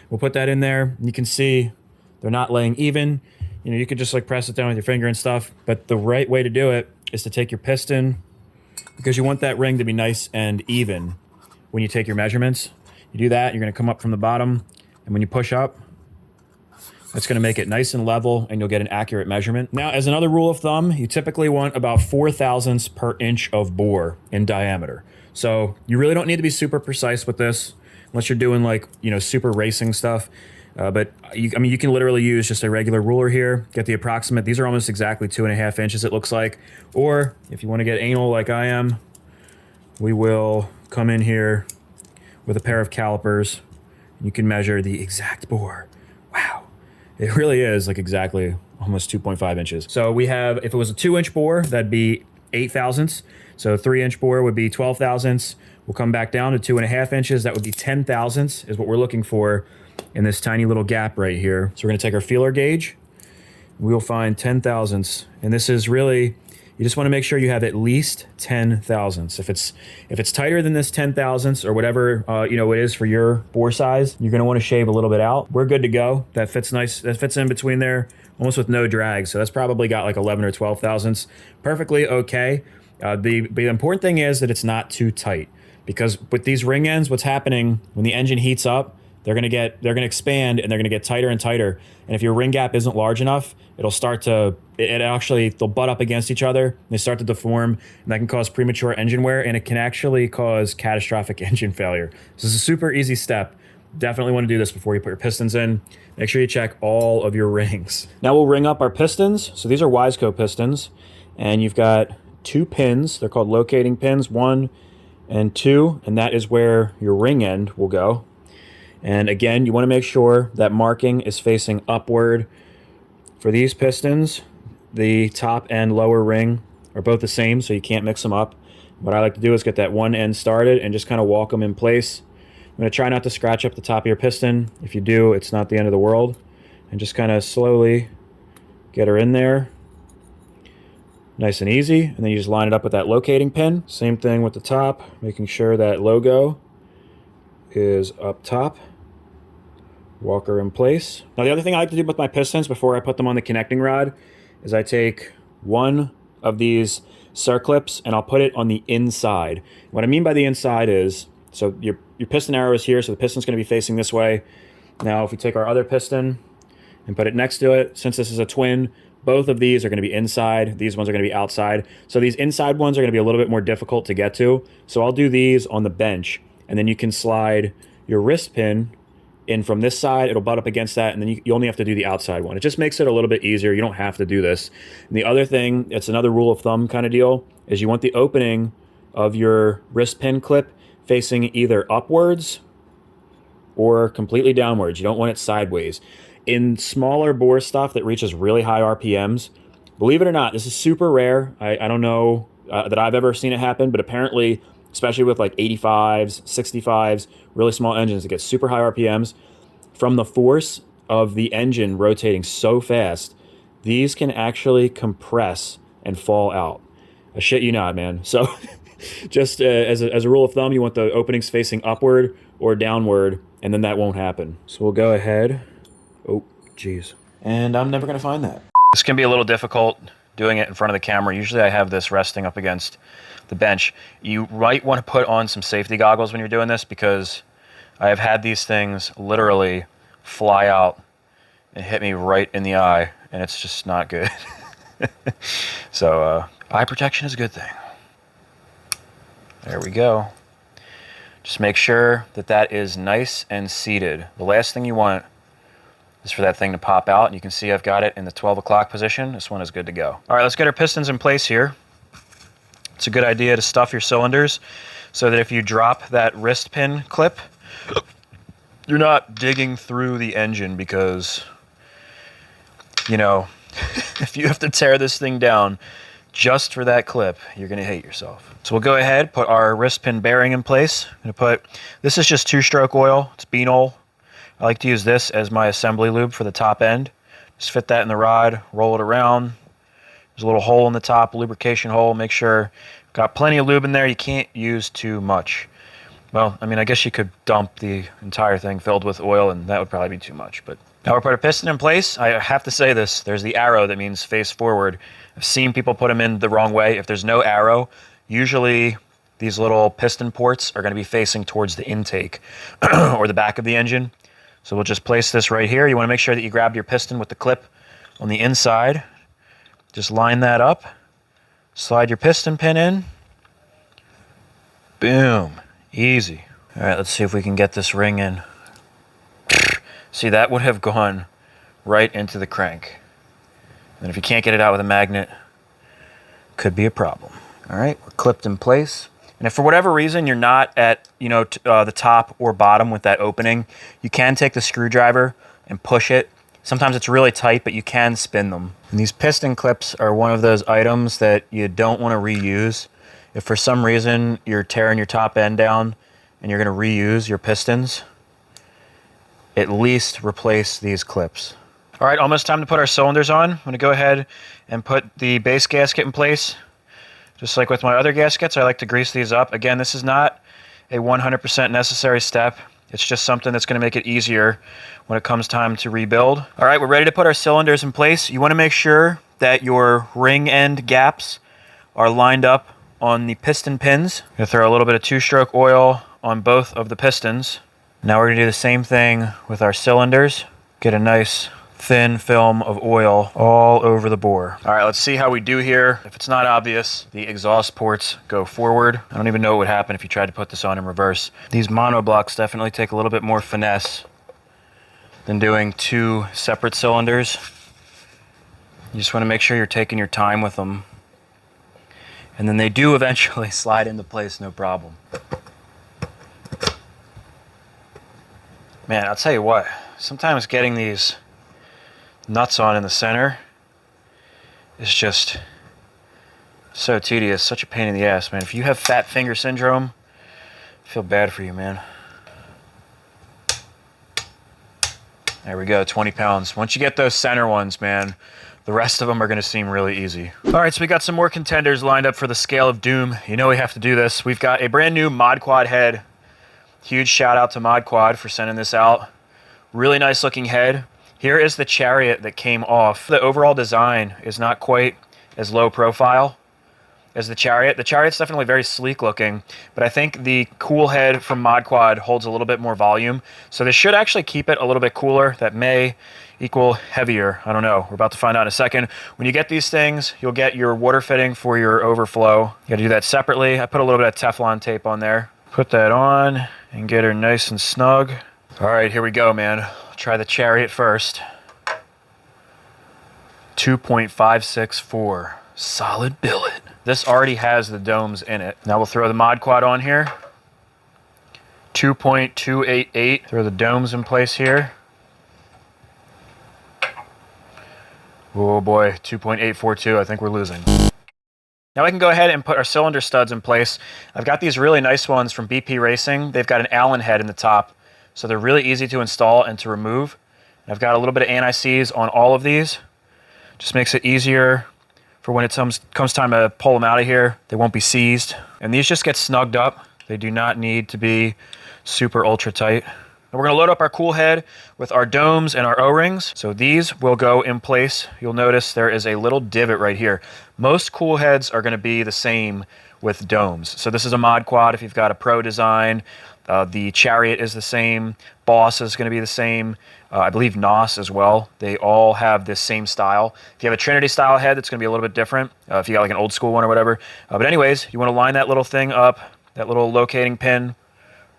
We'll put that in there. You can see they're not laying even. You know, you could just like press it down with your finger and stuff, but the right way to do it is to take your piston, because you want that ring to be nice and even when you take your measurements. You do that, you're gonna come up from the bottom, and when you push up, that's gonna make it nice and level, and you'll get an accurate measurement. Now, as another rule of thumb, you typically want about 4 thousandths per inch of bore in diameter. So you really don't need to be super precise with this, unless you're doing like, you know, super racing stuff. But I mean, you can literally use just a regular ruler here, get the approximate. These are almost exactly 2.5 inches, it looks like. Or if you want to get anal like I am, we will come in here with a pair of calipers. You can measure the exact bore. Wow. It really is like exactly almost 2.5 inches. So we have, if it was a 2-inch bore, that'd be 8 thousandths. So a 3-inch bore would be 12 thousandths. We'll come back down to 2.5 inches. That would be 10 thousandths is what we're looking for in this tiny little gap right here. So we're gonna take our feeler gauge. We'll find 10 thousandths. And this is really, you just wanna make sure you have at least 10 thousandths. If it's tighter than this 10 thousandths or whatever you know it is for your bore size, you're gonna wanna shave a little bit out. We're good to go. That fits nice, that fits in between there almost with no drag. So that's probably got like 11 or 12 thousandths. Perfectly okay. The important thing is that it's not too tight, because with these ring ends, what's happening when the engine heats up, they're gonna expand and they're gonna get tighter and tighter. And if your ring gap isn't large enough, it'll start to, they'll butt up against each other. And they start to deform, and that can cause premature engine wear, and it can actually cause catastrophic engine failure. This is a super easy step. Definitely want to do this before you put your pistons in. Make sure you check all of your rings. Now we'll ring up our pistons. So these are Wiseco pistons, and you've got 2 pins. They're called locating pins, 1 and 2, and that is where your ring end will go. And again, you want to make sure that marking is facing upward. For these pistons, the top and lower ring are both the same, so you can't mix them up. What I like to do is get that one end started and just kind of walk them in place. I'm going to try not to scratch up the top of your piston. If you do, it's not the end of the world. And just kind of slowly get her in there. Nice and easy. And then you just line it up with that locating pin. Same thing with the top, making sure that logo is up top. Walk her in place. Now the other thing I like to do with my pistons before I put them on the connecting rod is I take one of these circlips and I'll put it on the inside. What I mean by the inside is, so your piston arrow is here, so the piston's going to be facing this way. Now if we take our other piston and put it next to it, since this is a twin, both of these are going to be inside. These ones are going to be outside. So these inside ones are going to be a little bit more difficult to get to. So I'll do these on the bench, and then you can slide your wrist pin in from this side. It'll butt up against that, and then you only have to do the outside one. It just makes it a little bit easier. You don't have to do this. And the other thing, it's another rule of thumb kind of deal, is you want the opening of your wrist pin clip facing either upwards or completely downwards. You don't want it sideways. In smaller bore stuff that reaches really high RPMs, believe it or not, this is super rare. I don't know that I've ever seen it happen, but apparently, especially with like 85s, 65s, really small engines that get super high RPMs, from the force of the engine rotating so fast, these can actually compress and fall out. I shit you not, man. So just as a rule of thumb, you want the openings facing upward or downward, and then that won't happen. So we'll go ahead. Oh, geez. And I'm never going to find that. This can be a little difficult doing it in front of the camera. Usually I have this resting up against the bench. You might want to put on some safety goggles when you're doing this, because I have had these things literally fly out and hit me right in the eye, and it's just not good. So eye protection is a good thing. There we go. Just make sure that that is nice and seated. The last thing you want is for that thing to pop out, and you can see I've got it in the 12 o'clock position. This one is good to go. All right, let's get our pistons in place here. It's a good idea to stuff your cylinders so that if you drop that wrist pin clip, you're not digging through the engine, because, you know, if you have to tear this thing down just for that clip, you're going to hate yourself. So we'll go ahead, put our wrist pin bearing in place. I'm going to put, this is just 2-stroke oil. It's Beanol. I like to use this as my assembly lube for the top end. Just fit that in the rod, roll it around. There's a little hole in the top, lubrication hole. Make sure you've got plenty of lube in there. You can't use too much. Well, I mean, I guess you could dump the entire thing filled with oil, and that would probably be too much, but Now we put a piston in place. I have to say this, there's the arrow that means face forward. I've seen people put them in the wrong way. If there's no arrow, usually these little piston ports are going to be facing towards the intake or the back of the engine. So we'll just place this right here. You want to make sure that you grab your piston with the clip on the inside. Just line that up. Slide your piston pin in. Boom. Easy. All right, let's see if we can get this ring in. See, that would have gone right into the crank. And if you can't get it out with a magnet, could be a problem. All right, we're clipped in place. And if for whatever reason you're not at, the top or bottom with that opening, you can take the screwdriver and push it. Sometimes it's really tight, but you can spin them. And these piston clips are one of those items that you don't want to reuse. If for some reason you're tearing your top end down and you're going to reuse your pistons, at least replace these clips. All right, almost time to put our cylinders on. I'm going to go ahead and put the base gasket in place. Just like with my other gaskets, I like to grease these up. Again, this is not a 100% necessary step. It's just something that's going to make it easier when it comes time to rebuild. All right, we're ready to put our cylinders in place. You want to make sure that your ring end gaps are lined up on the piston pins. I'm going to throw a little bit of two-stroke oil on both of the pistons. Now we're going to do the same thing with our cylinders. Get a nice thin film of oil all over the bore. All right, let's see how we do here. If it's not obvious, the exhaust ports go forward. I don't even know what would happen if you tried to put this on in reverse. These monoblocks definitely take a little bit more finesse than doing two separate cylinders. You just want to make sure you're taking your time with them. And then they do eventually slide into place, no problem. Man, I'll tell you what, sometimes getting these nuts on in the center is just so tedious, such a pain in the ass, man. If you have fat finger syndrome, I feel bad for you, man. There we go, 20 pounds. Once you get those center ones, man, the rest of them are going to seem really easy. All right, so we got some more contenders lined up for the Scale of Doom. You know we have to do this. We've got a brand new Mod Quad head. Huge shout out to Mod Quad for sending this out. Really nice looking head. Here is the Chariot that came off. The overall design is not quite as low profile as the Chariot. The Chariot's definitely very sleek looking, but I think the cool head from Mod Quad holds a little bit more volume. So this should actually keep it a little bit cooler. That may equal heavier. I don't know. We're about to find out in a second. When you get these things, you'll get your water fitting for your overflow. You gotta do that separately. I put a little bit of Teflon tape on there. Put that on and get her nice and snug. All right, here we go, man. I'll try the Chariot first. 2.564, solid billet. This already has the domes in it. Now we'll throw the Mod Quad on here. 2.288, throw the domes in place here. Oh boy, 2.842, I think we're losing. Now we can go ahead and put our cylinder studs in place. I've got these really nice ones from BP Racing. They've got an Allen head in the top, so they're really easy to install and to remove. I've got a little bit of anti-seize on all of these. Just makes it easier for when it comes time to pull them out of here. They won't be seized. And these just get snugged up. They do not need to be super ultra tight. And we're gonna load up our cool head with our domes and our O-rings. So these will go in place. You'll notice there is a little divot right here. Most cool heads are gonna be the same with domes. So this is a Mod Quad if you've got a Pro design. The Chariot is the same. Boss is gonna be the same. I believe NOS as well. They all have this same style. If you have a Trinity style head, it's gonna be a little bit different. If you got like an old school one or whatever. But anyways, you wanna line that little thing up, that little locating pin.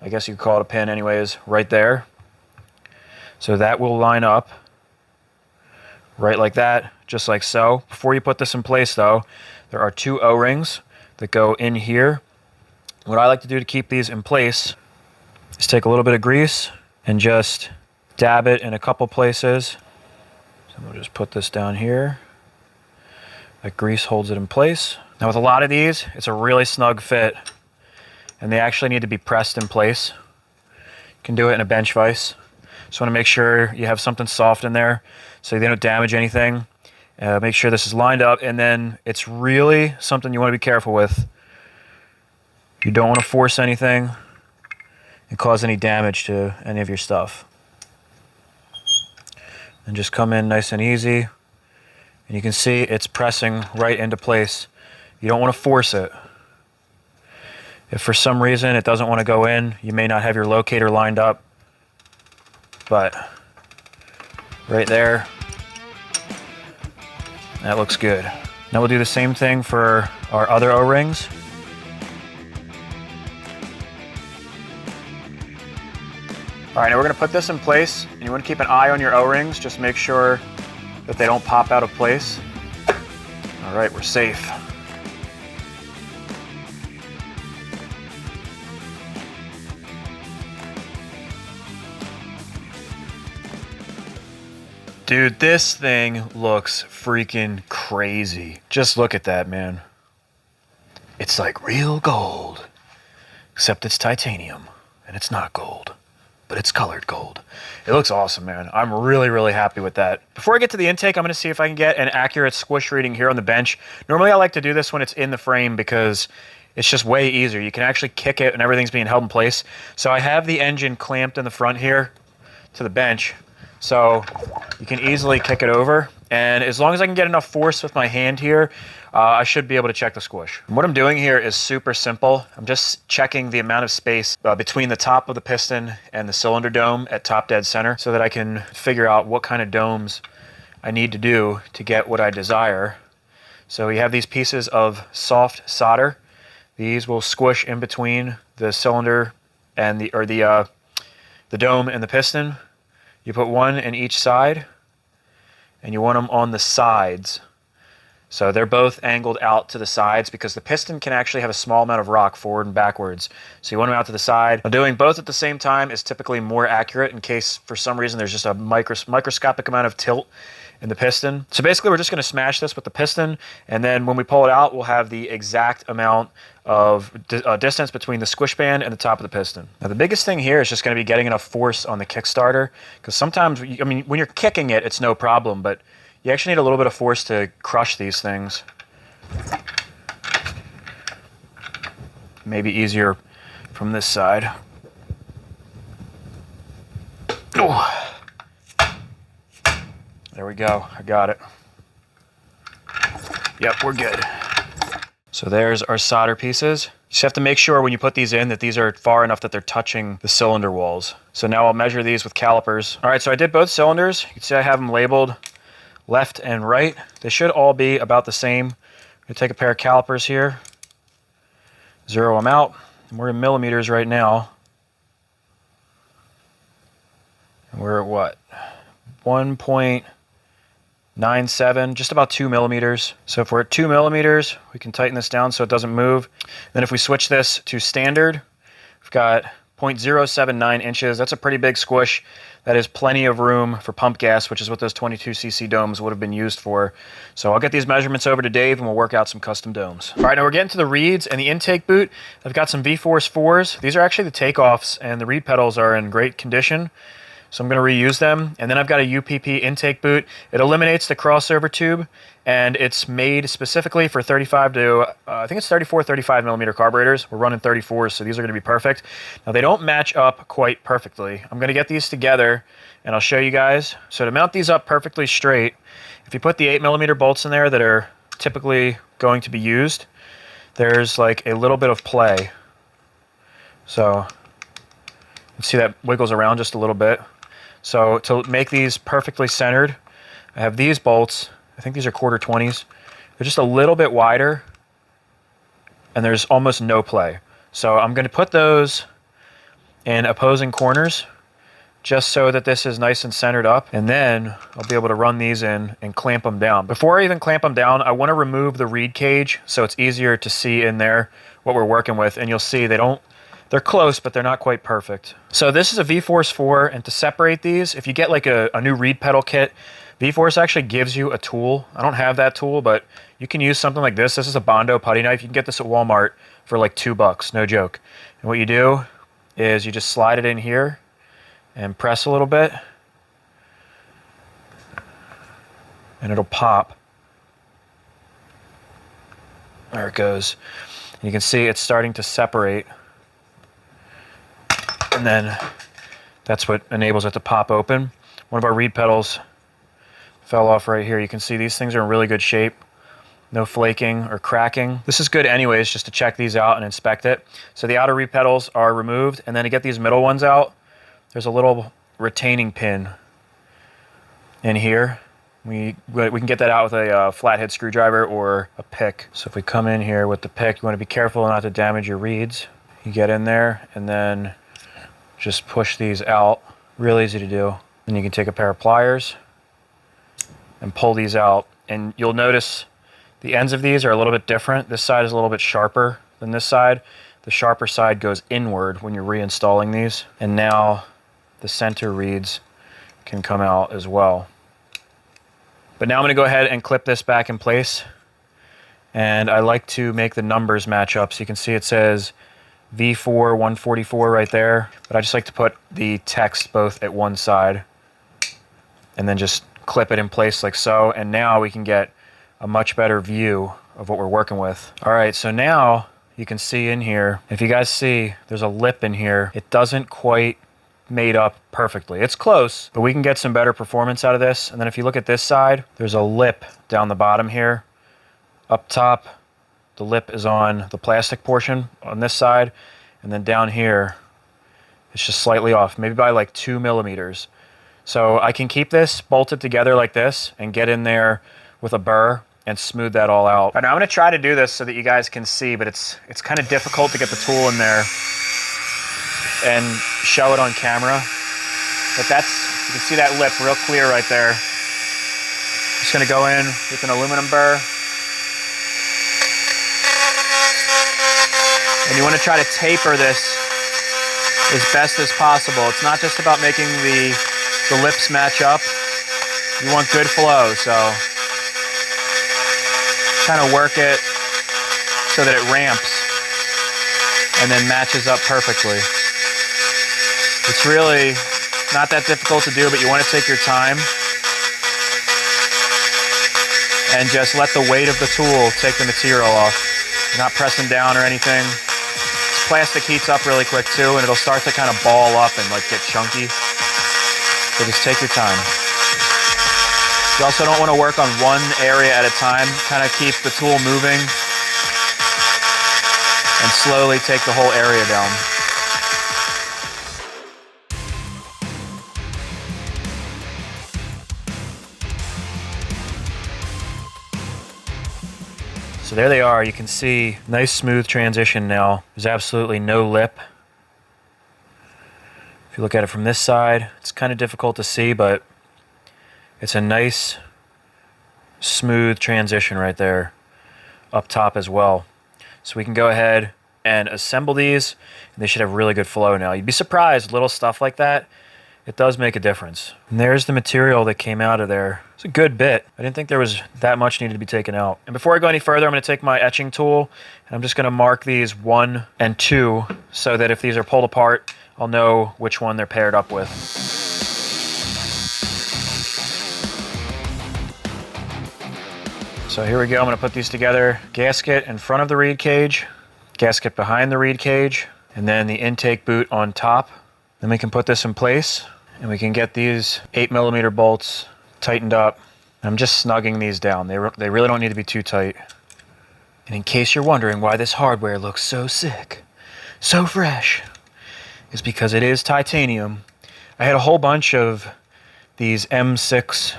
I guess you could call it a pin anyways, right there. So that will line up right like that, just like so. Before you put this in place though, there are two O-rings that go in here. What I like to do to keep these in place is take a little bit of grease and just dab it in a couple places. So we'll just put this down here. That grease holds it in place. Now with a lot of these, it's a really snug fit and they actually need to be pressed in place. You can do it in a bench vise. Just want to make sure you have something soft in there so they don't damage anything. Make sure this is lined up, and then it's really something you want to be careful with. You don't want to force anything and cause any damage to any of your stuff. and just come in nice and easy. And you can see it's pressing right into place. You don't want to force it. If for some reason it doesn't want to go in, you may not have your locator lined up, but right there, that looks good. Now we'll do the same thing for our other O-rings. All right, now we're gonna put this in place, and you wanna keep an eye on your O-rings. Just make sure that they don't pop out of place. All right, we're safe. Dude, this thing looks freaking crazy. Just look at that, man. It's like real gold, except it's titanium, and it's not gold, but it's colored gold. It looks awesome, man. I'm really, really happy with that. Before I get to the intake, I'm gonna see if I can get an accurate squish reading here on the bench. Normally I like to do this when it's in the frame because it's just way easier. You can actually kick it and everything's being held in place. So I have the engine clamped in the front here to the bench, so you can easily kick it over. And as long as I can get enough force with my hand here, I should be able to check the squish. And what I'm doing here is super simple. I'm just checking the amount of space between the top of the piston and the cylinder dome at top dead center so that I can figure out what kind of domes I need to do to get what I desire. So we have these pieces of soft solder. These will squish in between the cylinder and the dome and the piston. You put one in each side, and you want them on the sides. So they're both angled out to the sides because the piston can actually have a small amount of rock forward and backwards. So you want them out to the side. Now, doing both at the same time is typically more accurate in case for some reason there's just a microscopic amount of tilt in the piston. So basically we're just going to smash this with the piston, and then when we pull it out, we'll have the exact amount of distance between the squish band and the top of the piston. Now the biggest thing here is just going to be getting enough force on the Kickstarter, because sometimes, I mean, when you're kicking it, it's no problem, but you actually need a little bit of force to crush these things. Maybe easier from this side. Oh. There we go, I got it. Yep, we're good. So there's our solder pieces. You just have to make sure when you put these in that these are far enough that they're touching the cylinder walls. So now I'll measure these with calipers. All right, so I did both cylinders. You can see I have them labeled left and right. They should all be about the same. I'm gonna take a pair of calipers here, zero them out, and we're in millimeters right now. And we're at what? 1.97, just about 2 millimeters. So if we're at 2 millimeters, we can tighten this down so it doesn't move. Then if we switch this to standard, we've got 0.079 inches. That's a pretty big squish. That is plenty of room for pump gas, which is what those 22cc domes would have been used for. So I'll get these measurements over to Dave and we'll work out some custom domes. All right, now we're getting to the reeds and the intake boot. I've got some V-Force 4s. These are actually the takeoffs, and the reed pedals are in great condition, so I'm going to reuse them. And then I've got a UPP intake boot. It eliminates the crossover tube, and it's made specifically for 35 to, I think it's 34, 35 millimeter carburetors. We're running 34s, so these are going to be perfect. Now, they don't match up quite perfectly. I'm going to get these together, and I'll show you guys. So to mount these up perfectly straight, if you put the 8 millimeter bolts in there that are typically going to be used, there's like a little bit of play. So you see that wiggles around just a little bit. So to make these perfectly centered, I have these bolts. I think these are 1/4-20s. They're just a little bit wider, and there's almost no play. So I'm going to put those in opposing corners just so that this is nice and centered up, and then I'll be able to run these in and clamp them down. Before I even clamp them down, I want to remove the reed cage so it's easier to see in there what we're working with, and you'll see they're close, but they're not quite perfect. So this is a V-Force 4, and to separate these, if you get like a new reed pedal kit, V-Force actually gives you a tool. I don't have that tool, but you can use something like this. This is a Bondo putty knife. You can get this at Walmart for like $2, no joke. And what you do is you just slide it in here and press a little bit, and it'll pop. There it goes. And you can see it's starting to separate. And then that's what enables it to pop open. One of our reed pedals fell off right here. You can see these things are in really good shape. No flaking or cracking. This is good anyways, just to check these out and inspect it. So the outer reed pedals are removed, and then to get these middle ones out, there's a little retaining pin in here. We can get that out with a flathead screwdriver or a pick. So if we come in here with the pick, you want to be careful not to damage your reeds. You get in there and then just push these out. Real easy to do. Then you can take a pair of pliers and pull these out. And you'll notice the ends of these are a little bit different. This side is a little bit sharper than this side. The sharper side goes inward when you're reinstalling these. And now the center reeds can come out as well. But now I'm going to go ahead and clip this back in place. And I like to make the numbers match up. So you can see it says V4 144 right there. But I just like to put the text both at one side and then just clip it in place like so. And now we can get a much better view of what we're working with. All right, so now you can see in here, if you guys see, there's a lip in here. It doesn't quite made up perfectly. It's close, but we can get some better performance out of this. And then if you look at this side, there's a lip down the bottom here. Up top, the lip is on the plastic portion on this side. And then down here, it's just slightly off, maybe by like 2 millimeters. So I can keep this bolted together like this and get in there with a burr and smooth that all out. Now I'm gonna try to do this so that you guys can see, but it's kind of difficult to get the tool in there and show it on camera. But you can see that lip real clear right there. Just gonna go in with an aluminum burr. And you wanna try to taper this as best as possible. It's not just about making the lips match up. You want good flow, so kind of work it so that it ramps and then matches up perfectly. It's really not that difficult to do, but you want to take your time and just let the weight of the tool take the material off. You're not pressing down or anything. This plastic heats up really quick too, and it'll start to kind of ball up and like get chunky. So just take your time. You also don't want to work on one area at a time. Kind of keep the tool moving and slowly take the whole area down. So there they are. You can see nice smooth transition now. There's absolutely no lip. If you look at it from this side, it's kind of difficult to see, but it's a nice, smooth transition right there, up top as well. So we can go ahead and assemble these, and they should have really good flow now. You'd be surprised, little stuff like that, it does make a difference. And there's the material that came out of there. It's a good bit. I didn't think there was that much needed to be taken out. And before I go any further, I'm going to take my etching tool, and I'm just going to mark these 1 and 2, so that if these are pulled apart, I'll know which one they're paired up with. So here we go, I'm going to put these together. Gasket in front of the reed cage, gasket behind the reed cage, and then the intake boot on top. Then we can put this in place, and we can get these 8mm bolts tightened up. I'm just snugging these down. They really don't need to be too tight. And in case you're wondering why this hardware looks so sick, so fresh, it's because it is titanium. I had a whole bunch of these M6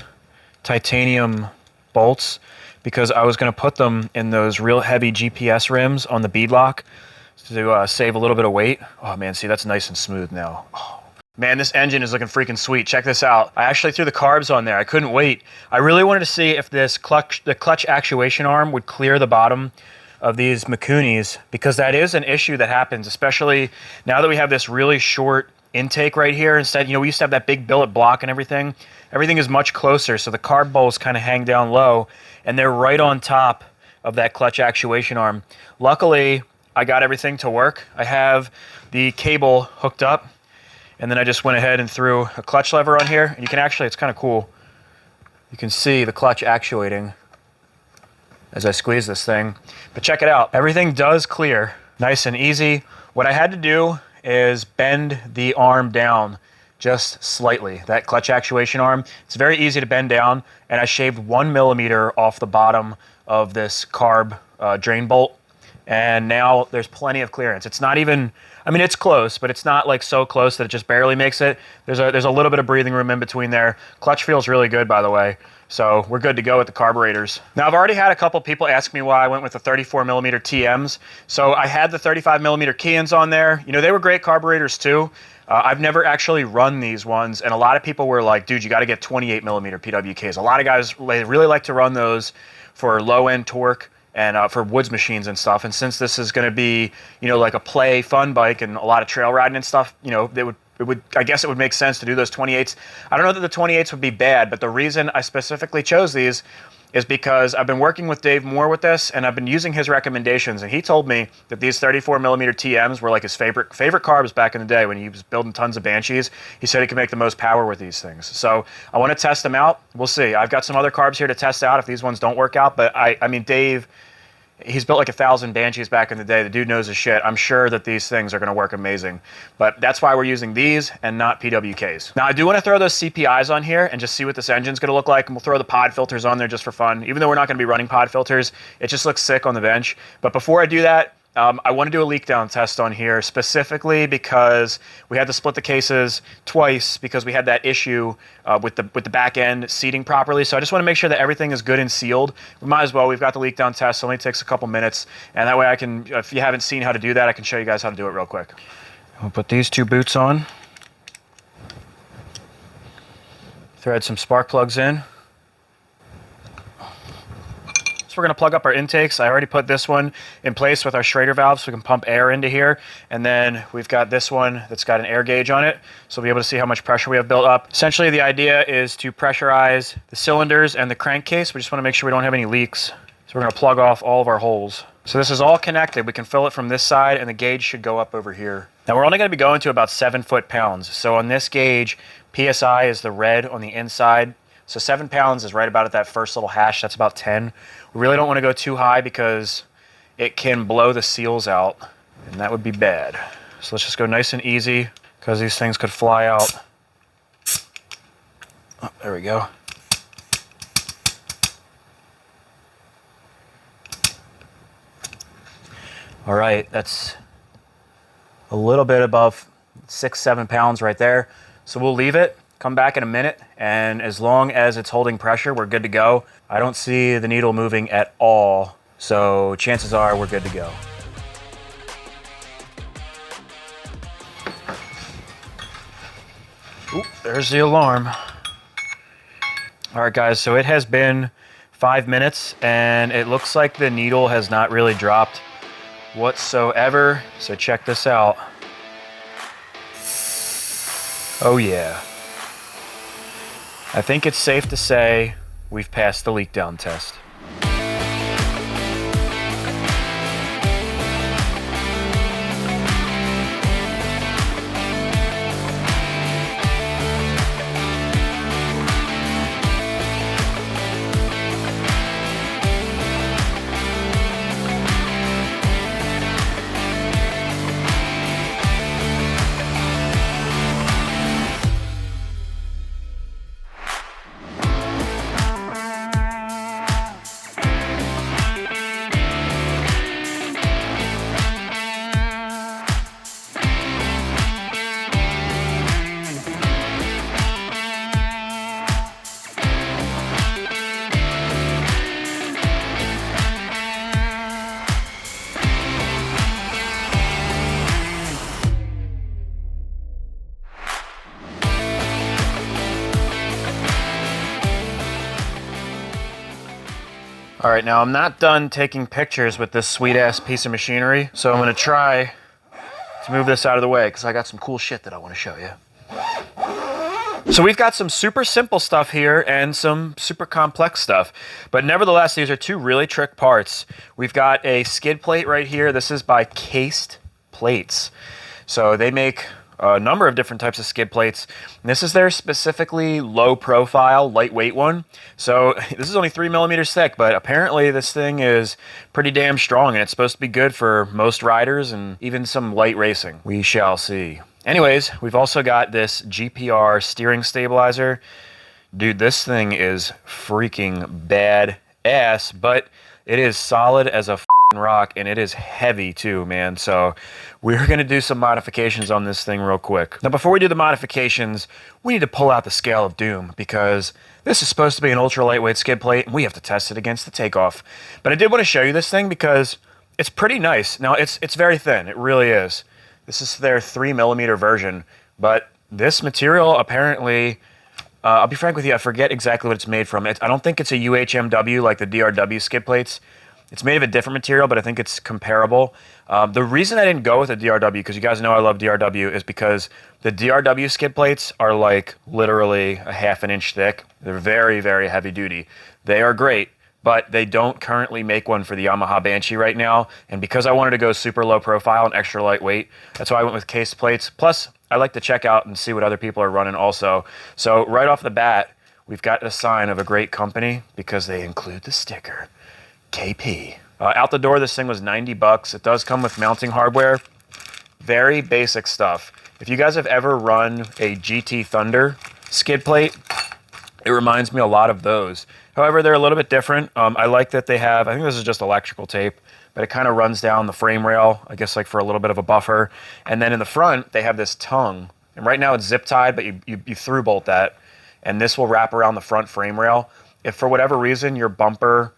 titanium bolts because I was going to put them in those real heavy GPS rims on the bead lock to save a little bit of weight. Oh man, see, that's nice and smooth now. Oh. Man, this engine is looking freaking sweet. Check this out. I actually threw the carbs on there. I couldn't wait. I really wanted to see if the clutch actuation arm would clear the bottom of these Mikunis, because that is an issue that happens, especially now that we have this really short intake right here. Instead, we used to have that big billet block and everything. Everything is much closer, so the carb bowls kind of hang down low, and they're right on top of that clutch actuation arm. Luckily, I got everything to work. I have the cable hooked up, and then I just went ahead and threw a clutch lever on here, and you can actually, it's kind of cool. You can see the clutch actuating as I squeeze this thing. But check it out. Everything does clear nice and easy. What I had to do is bend the arm down just slightly. That clutch actuation arm, it's very easy to bend down, and I shaved 1 millimeter off the bottom of this carb drain bolt, and now there's plenty of clearance. It's not even, I mean, it's close, but it's not like so close that it just barely makes it. There's a little bit of breathing room in between there. Clutch feels really good, by the way. So we're good to go with the carburetors. Now, I've already had a couple people ask me why I went with the 34 millimeter TMs. So I had the 35 millimeter Keyens on there. You know, they were great carburetors too. I've never actually run these ones, and a lot of people were like, dude, you got to get 28 millimeter PWKs. A lot of guys, they really like to run those for low end torque and for woods machines and stuff. And since this is going to be, you know, like a play fun bike and a lot of trail riding and stuff, you know, I guess it would make sense to do those 28s. I don't know that the 28s would be bad, but the reason I specifically chose these is because I've been working with Dave Moore with this, and I've been using his recommendations, and he told me that these 34 millimeter TMs were like his favorite carbs back in the day when he was building tons of Banshees. He said he could make the most power with these things. So I want to test them out. We'll see. I've got some other carbs here to test out if these ones don't work out, but I mean, Dave, he's built like 1,000 Banshees back in the day. The dude knows his shit. I'm sure that these things are going to work amazing. But that's why we're using these and not PWKs. Now, I do want to throw those CPIs on here and just see what this engine's going to look like. And we'll throw the pod filters on there just for fun. Even though we're not going to be running pod filters, it just looks sick on the bench. But before I do that, I want to do a leak down test on here specifically because we had to split the cases twice because we had that issue with the back end seating properly. So I just want to make sure that everything is good and sealed. We might as well. We've got the leak down test. It only takes a couple minutes. And that way I can, if you haven't seen how to do that, I can show you guys how to do it real quick. We'll put these two boots on. Thread some spark plugs in. We're going to plug up our intakes. I already put this one in place with our Schrader valve so we can pump air into here. And then we've got this one that's got an air gauge on it. So we'll be able to see how much pressure we have built up. Essentially, the idea is to pressurize the cylinders and the crankcase. We just want to make sure we don't have any leaks. So we're going to plug off all of our holes. So this is all connected. We can fill it from this side and the gauge should go up over here. Now we're only going to be going to about 7 foot-pounds. So on this gauge, PSI is the red on the inside. So 7 pounds is right about at that first little hash. That's about 10. We really don't want to go too high because it can blow the seals out, and that would be bad. So let's just go nice and easy because these things could fly out. Oh, there we go. All right, that's a little bit above 6-7 pounds right there. So we'll leave it. Come back in a minute, and as long as it's holding pressure, we're good to go. I don't see the needle moving at all, so chances are we're good to go. Oop, there's the alarm. All right, guys, so it has been 5 minutes, and it looks like the needle has not really dropped whatsoever, so check this out. Oh, yeah. I think it's safe to say we've passed the leak down test. All right, now I'm not done taking pictures with this sweet ass piece of machinery, so I'm gonna try to move this out of the way because I got some cool shit that I want to show you. So we've got some super simple stuff here and some super complex stuff, but nevertheless, these are two really trick parts. We've got a skid plate right here. This is by Cased Plates. So they make a number of different types of skid plates. And this is their specifically low profile, lightweight one. So this is only 3 millimeters thick, but apparently this thing is pretty damn strong and it's supposed to be good for most riders and even some light racing. We shall see. Anyways, we've also got this GPR steering stabilizer. Dude, this thing is freaking bad ass, but it is solid as a f***ing rock, and it is heavy too, man. So we're going to do some modifications on this thing real quick. Now, before we do the modifications, we need to pull out the scale of doom, because this is supposed to be an ultra lightweight skid plate, and we have to test it against the takeoff. But I did want to show you this thing because it's pretty nice. Now, it's very thin. It really is. This is their 3mm version, but this material apparently, I'll be frank with you, I forget exactly what it's made from. I don't think it's a UHMW like the DRW skid plates. It's made of a different material, but I think it's comparable. The reason I didn't go with a DRW, because you guys know I love DRW, is because the DRW skid plates are like literally a ½ an inch thick. They're very, very heavy duty. They are great, but they don't currently make one for the Yamaha Banshee right now. And because I wanted to go super low profile and extra lightweight, that's why I went with case plates. Plus, I like to check out and see what other people are running also. So right off the bat, we've got a sign of a great company because they include the sticker, KP. Out the door, this thing was 90 bucks. It does come with mounting hardware. Very basic stuff. If you guys have ever run a GT Thunder skid plate, it reminds me a lot of those. However, they're a little bit different. I like that they have, I think this is just electrical tape, but it kind of runs down the frame rail, I guess like for a little bit of a buffer. And then in the front, they have this tongue. And right now it's zip tied, but you through bolt that. And this will wrap around the front frame rail. If for whatever reason your bumper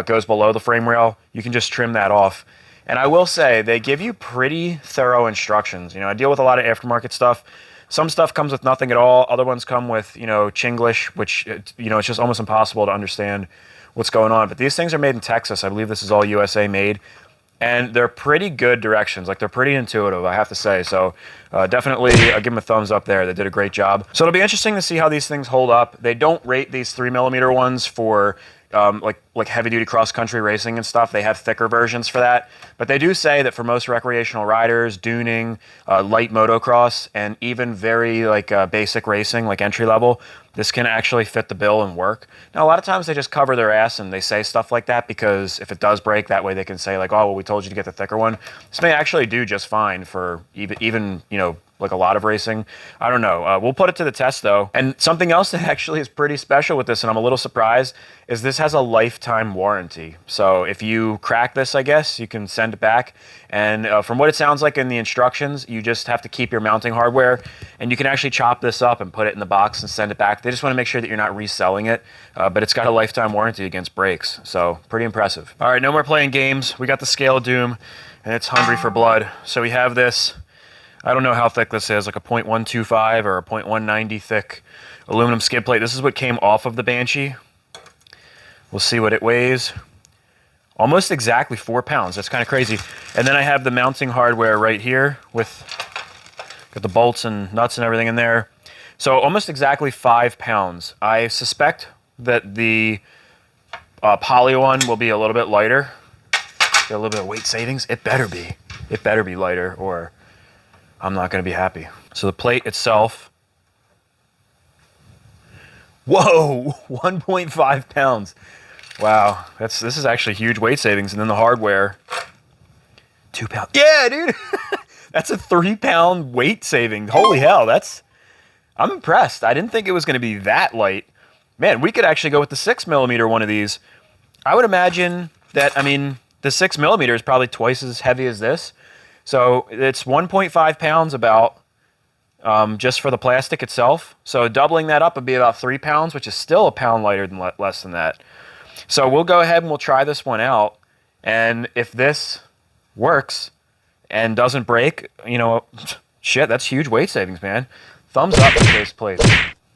goes below the frame rail, you can just trim that off. And I will say, they give you pretty thorough instructions. You know, I deal with a lot of aftermarket stuff. Some stuff comes with nothing at all. Other ones come with, you know, Chinglish, which, you know, it's just almost impossible to understand what's going on. But these things are made in Texas. I believe this is all USA made. And they're pretty good directions. Like, they're pretty intuitive, I have to say. So definitely give them a thumbs up there. They did a great job. So it'll be interesting to see how these things hold up. They don't rate these 3mm ones for like heavy duty cross country racing and stuff. They have thicker versions for that, but they do say that for most recreational riders, dooning, light motocross, and even very like basic racing, like entry level, this can actually fit the bill and work. Now, a lot of times they just cover their ass and they say stuff like that because if it does break, that way they can say like, oh, well, we told you to get the thicker one. This may actually do just fine for even you know, like a lot of racing. I don't know. We'll put it to the test though. And something else that actually is pretty special with this, and I'm a little surprised, is this has a lifetime warranty. So if you crack this, I guess, you can send it back. And from what it sounds like in the instructions, you just have to keep your mounting hardware, and you can actually chop this up and put it in the box and send it back. They just want to make sure that you're not reselling it, but it's got a lifetime warranty against breaks. So pretty impressive. All right, no more playing games. We got the scale of doom, and it's hungry for blood. So we have this, I don't know how thick this is, like a 0.125 or a 0.190 thick aluminum skid plate. This is what came off of the Banshee. We'll see what it weighs. Almost exactly 4 pounds. That's kind of crazy. And then I have the mounting hardware right here with got the bolts and nuts and everything in there. So almost exactly 5 pounds. I suspect that the poly one will be a little bit lighter. Get a little bit of weight savings. It better be. It better be lighter, or I'm not going to be happy. So the plate itself, whoa, 1.5 pounds. Wow, this is actually huge weight savings. And then the hardware, 2 pounds. Yeah, dude, that's a 3 pound weight saving. Holy hell, I'm impressed. I didn't think it was going to be that light. Man, we could actually go with the 6mm one of these. I would imagine that, I mean, the 6mm is probably twice as heavy as this. So it's 1.5 pounds about, just for the plastic itself. So doubling that up would be about 3 pounds, which is still a pound lighter than less than that. So we'll go ahead and we'll try this one out. And if this works and doesn't break, you know, shit, that's huge weight savings, man. Thumbs up for this plate.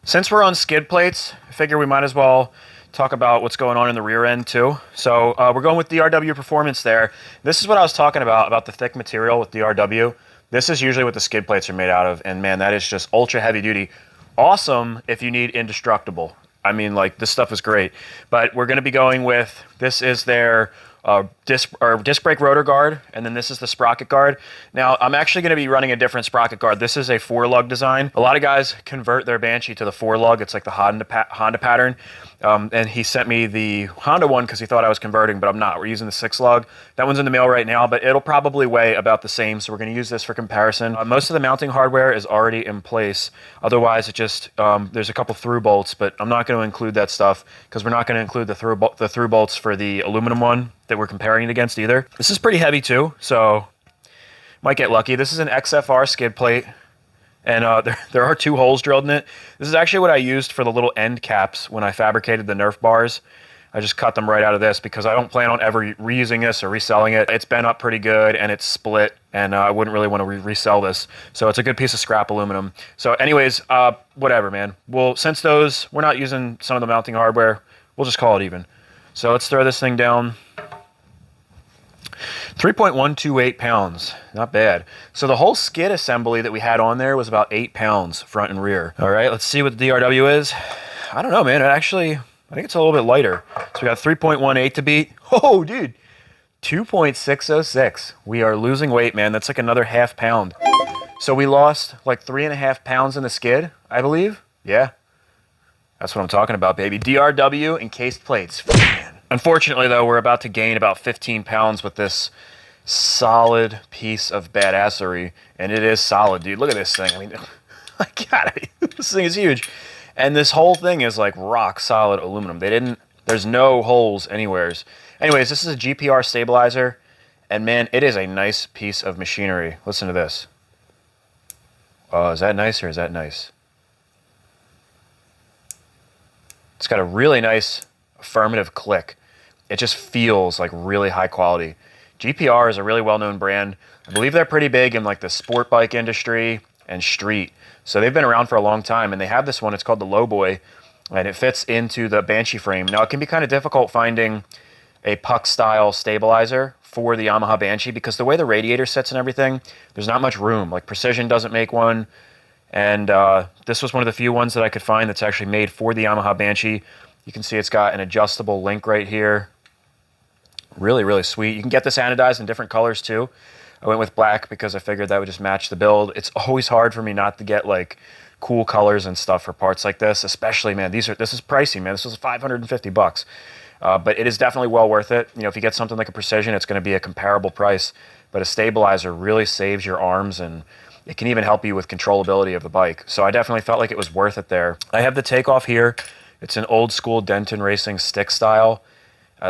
Since we're on skid plates, I figure we might as well talk about what's going on in the rear end too. So we're going with DRW Performance there. This is what I was talking about the thick material with DRW. This is usually what the skid plates are made out of. And man, that is just ultra heavy duty. Awesome if you need indestructible. I mean, like, this stuff is great. But we're going to be going with, this is their disc brake rotor guard, and then this is the sprocket guard. Now, I'm actually going to be running a different sprocket guard. This is a 4-lug design. A lot of guys convert their Banshee to the 4-lug. It's like the Honda pattern. And he sent me the Honda one because he thought I was converting, but I'm not. We're using the 6-lug. That one's in the mail right now, but it'll probably weigh about the same, so we're going to use this for comparison. Most of the mounting hardware is already in place. Otherwise, it just there's a couple through bolts, but I'm not going to include that stuff because we're not going to include the through bolts for the aluminum one that we're comparing it against either. This is pretty heavy too, so might get lucky. This is an XFR skid plate. And there are 2 holes drilled in it. This is actually what I used for the little end caps when I fabricated the Nerf bars. I just cut them right out of this because I don't plan on ever reusing this or reselling it. It's been up pretty good and it's split, and I wouldn't really want to resell this. So it's a good piece of scrap aluminum. So anyways, whatever, man. Well, since we're not using some of the mounting hardware, we'll just call it even. So let's throw this thing down. 3.128 pounds, not bad. So the whole skid assembly that we had on there was about 8 pounds front and rear. All right, let's see what the DRW is. I don't know, man. I think it's a little bit lighter. So we got 3.18 to beat. Oh, dude, 2.606. We are losing weight, man. That's like another ½ pound. So we lost like 3.5 pounds in the skid, I believe. Yeah, that's what I'm talking about, baby. DRW encased plates. Man. Unfortunately, though, we're about to gain about 15 pounds with this solid piece of badassery, and it is solid, dude. Look at this thing. I mean, my God, this thing is huge. And this whole thing is like rock solid aluminum. There's no holes anywheres. Anyways, this is a GPR stabilizer, and man, it is a nice piece of machinery. Listen to this. Oh, is that nice or is that nice? It's got a really nice affirmative click. It just feels like really high quality. GPR is a really well-known brand. I believe they're pretty big in like the sport bike industry and street. So they've been around for a long time, and they have this one. It's called the Lowboy, and it fits into the Banshee frame. Now, it can be kind of difficult finding a puck-style stabilizer for the Yamaha Banshee because the way the radiator sits and everything, there's not much room. Like Precision doesn't make one, and this was one of the few ones that I could find that's actually made for the Yamaha Banshee. You can see it's got an adjustable link right here. Really, really sweet. You can get this anodized in different colors too. I went with black because I figured that would just match the build. It's always hard for me not to get like cool colors and stuff for parts like this, especially, man, this is pricey, man. This was 550 bucks. But it is definitely well worth it. You know, if you get something like a Precision, it's going to be a comparable price, but a stabilizer really saves your arms, and it can even help you with controllability of the bike. So I definitely felt like it was worth it there. I have the takeoff here. It's an old school Denton Racing stick style.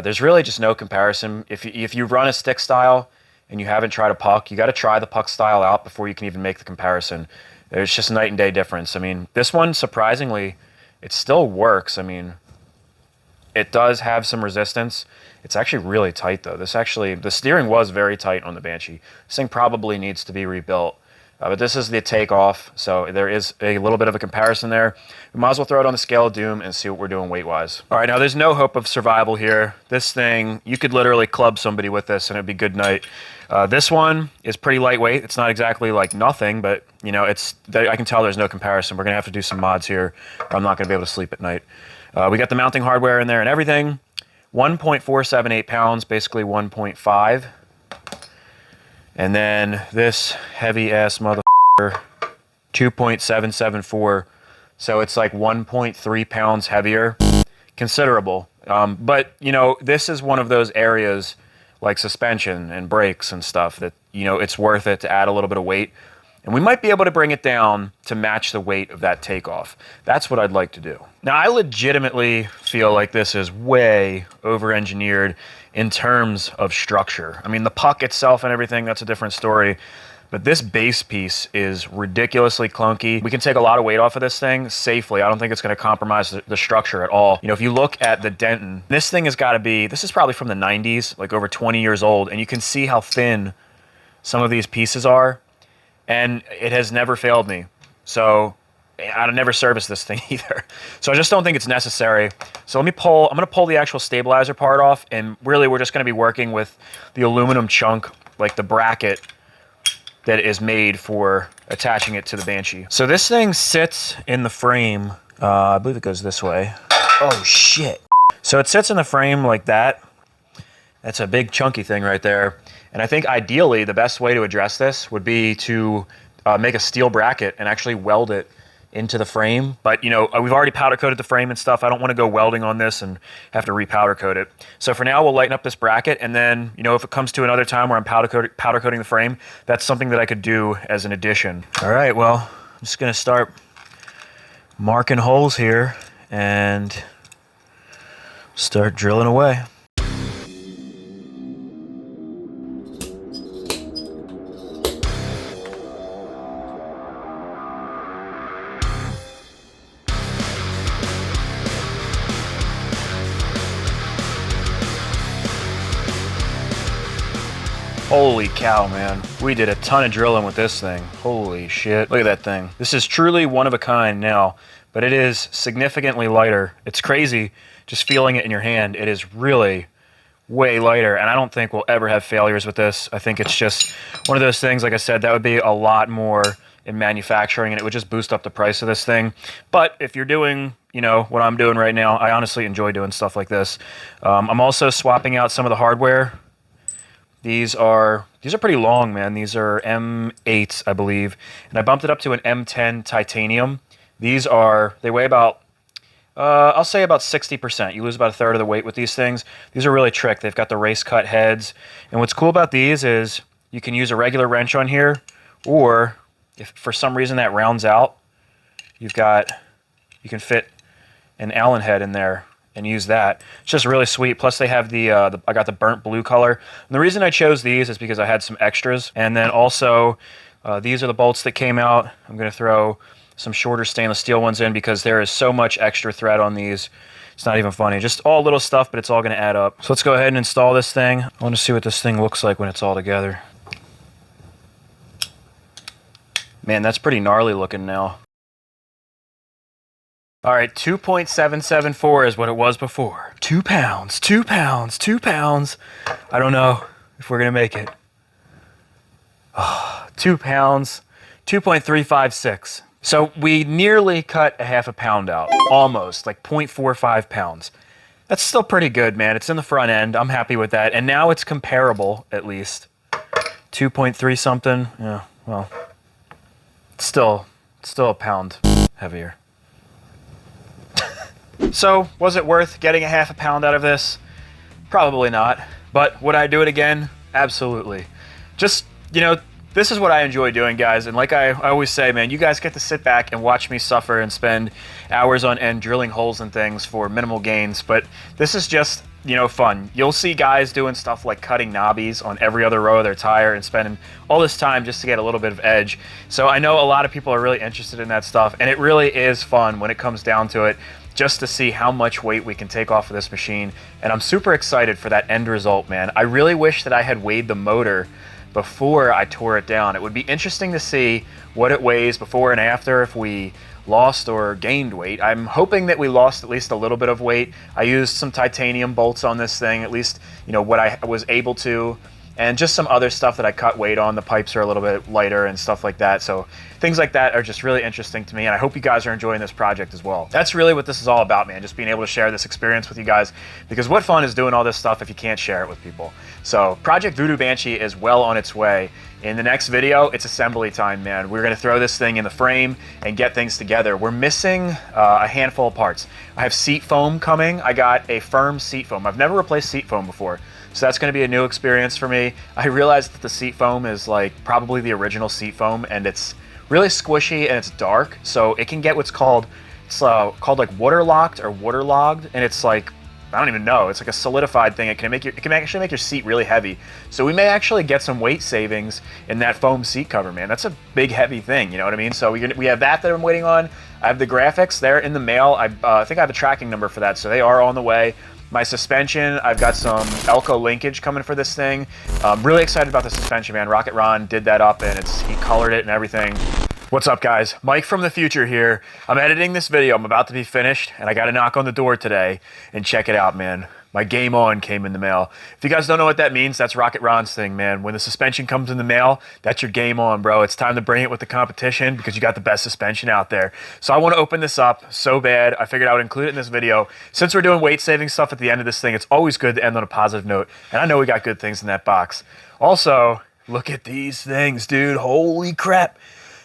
There's really just no comparison. If you run a stick style and you haven't tried a puck, you got to try the puck style out before you can even make the comparison. There's just a night and day difference. I mean, this one, surprisingly, it still works. I mean, it does have some resistance. It's actually really tight, though. The steering was very tight on the Banshee. This thing probably needs to be rebuilt. But this is the takeoff, so there is a little bit of a comparison there. We might as well throw it on the scale of doom and see what we're doing weight-wise. All right, now there's no hope of survival here. This thing, you could literally club somebody with this and it'd be good night. This one is pretty lightweight. It's not exactly like nothing, but you know, I can tell there's no comparison. We're gonna have to do some mods here, or I'm not gonna be able to sleep at night. We got the mounting hardware in there and everything. 1.478 pounds, basically 1.5. And then this heavy-ass motherfucker, 2.774. So it's like 1.3 pounds heavier. Considerable. But, you know, this is one of those areas like suspension and brakes and stuff that, you know, it's worth it to add a little bit of weight. And we might be able to bring it down to match the weight of that takeoff. That's what I'd like to do. Now, I legitimately feel like this is way over-engineered in terms of structure. I mean, the puck itself and everything, that's a different story. But this base piece is ridiculously clunky. We can take a lot of weight off of this thing safely. I don't think it's going to compromise the structure at all. You know, if you look at the Denton, this thing has got to be, this is probably from the 90s, like over 20 years old. And you can see how thin some of these pieces are. And it has never failed me. So I've never serviced this thing either. So I just don't think it's necessary. So I'm going to pull the actual stabilizer part off, and really we're just going to be working with the aluminum chunk, like the bracket that is made for attaching it to the Banshee. So this thing sits in the frame. I believe it goes this way. Oh shit. So it sits in the frame like that. That's a big chunky thing right there. And I think ideally the best way to address this would be to make a steel bracket and actually weld it into the frame. But, you know, we've already powder coated the frame and stuff. I don't want to go welding on this and have to re-powder coat it. So for now, we'll lighten up this bracket. And then, you know, if it comes to another time where I'm powder coating the frame, that's something that I could do as an addition. All right, well, I'm just going to start marking holes here and start drilling away. Holy cow, man. We did a ton of drilling with this thing. Holy shit. Look at that thing. This is truly one of a kind now, but it is significantly lighter. It's crazy just feeling it in your hand. It is really way lighter, and I don't think we'll ever have failures with this. I think it's just one of those things, like I said, that would be a lot more in manufacturing, and it would just boost up the price of this thing. But if you're doing, you know, what I'm doing right now, I honestly enjoy doing stuff like this. I'm also swapping out some of the hardware. These are pretty long, man. These are M8s, I believe. And I bumped it up to an M10 titanium. They weigh about, I'll say about 60%. You lose about a third of the weight with these things. These are really trick. They've got the race cut heads. And what's cool about these is you can use a regular wrench on here, or if for some reason that rounds out, you can fit an Allen head in there and use that. It's just really sweet. Plus they have I got the burnt blue color. And the reason I chose these is because I had some extras. And then also, these are the bolts that came out. I'm gonna throw some shorter stainless steel ones in because there is so much extra thread on these. It's not even funny. Just all little stuff, but it's all gonna add up. So let's go ahead and install this thing. I wanna see what this thing looks like when it's all together. Man, that's pretty gnarly looking now. All right, 2.774 is what it was before. 2 pounds, 2 pounds, 2 pounds. I don't know if we're gonna make it. 2 pounds, 2.356. So we nearly cut a half a pound out, almost, like 0.45 pounds. That's still pretty good, man. It's in the front end. I'm happy with that. And now it's comparable, at least. 2.3 something. Yeah, well, it's still a pound heavier. So, was it worth getting a half a pound out of this? Probably not. But would I do it again? Absolutely. Just, you know, this is what I enjoy doing, guys. And like I always say, man, you guys get to sit back and watch me suffer and spend hours on end drilling holes and things for minimal gains. But this is just, you know, fun. You'll see guys doing stuff like cutting knobbies on every other row of their tire and spending all this time just to get a little bit of edge. So I know a lot of people are really interested in that stuff, and it really is fun when it comes down to it, just to see how much weight we can take off of this machine. And I'm super excited for that end result, man. I really wish that I had weighed the motor before I tore it down. It would be interesting to see what it weighs before and after, if we lost or gained weight. I'm hoping that we lost at least a little bit of weight. I used some titanium bolts on this thing, at least, you know, what I was able to, and just some other stuff that I cut weight on. The pipes are a little bit lighter and stuff like that. So things like that are just really interesting to me, and I hope you guys are enjoying this project as well. That's really what this is all about, man, just being able to share this experience with you guys, because what fun is doing all this stuff if you can't share it with people? So Project Voodoo Banshee is well on its way. In the next video, it's assembly time, man. We're gonna throw this thing in the frame and get things together. We're missing a handful of parts. I have seat foam coming. I got a firm seat foam. I've never replaced seat foam before, so that's gonna be a new experience for me. I realized that the seat foam is like probably the original seat foam, and it's really squishy and it's dark, so it can get what's called, called like waterlocked or waterlogged, and it's like, I don't even know, it's like a solidified thing. It can actually make your seat really heavy. So we may actually get some weight savings in that foam seat cover, man. That's a big heavy thing, you know what I mean? So we have that I'm waiting on. I have the graphics, they're in the mail. I think I have a tracking number for that, so they are on the way. My suspension, I've got some Elko linkage coming for this thing. I'm really excited about the suspension, man. Rocket Ron did that up, and he colored it and everything. What's up, guys? Mike from the future here. I'm editing this video. I'm about to be finished, and I got to knock on the door today and check it out, man. My Game On came in the mail. If you guys don't know what that means, that's Rocket Ron's thing, man. When the suspension comes in the mail, that's your game on, bro. It's time to bring it with the competition because you got the best suspension out there. So I want to open this up so bad. I figured I would include it in this video. Since we're doing weight-saving stuff at the end of this thing, it's always good to end on a positive note. And I know we got good things in that box. Also, look at these things, dude. Holy crap.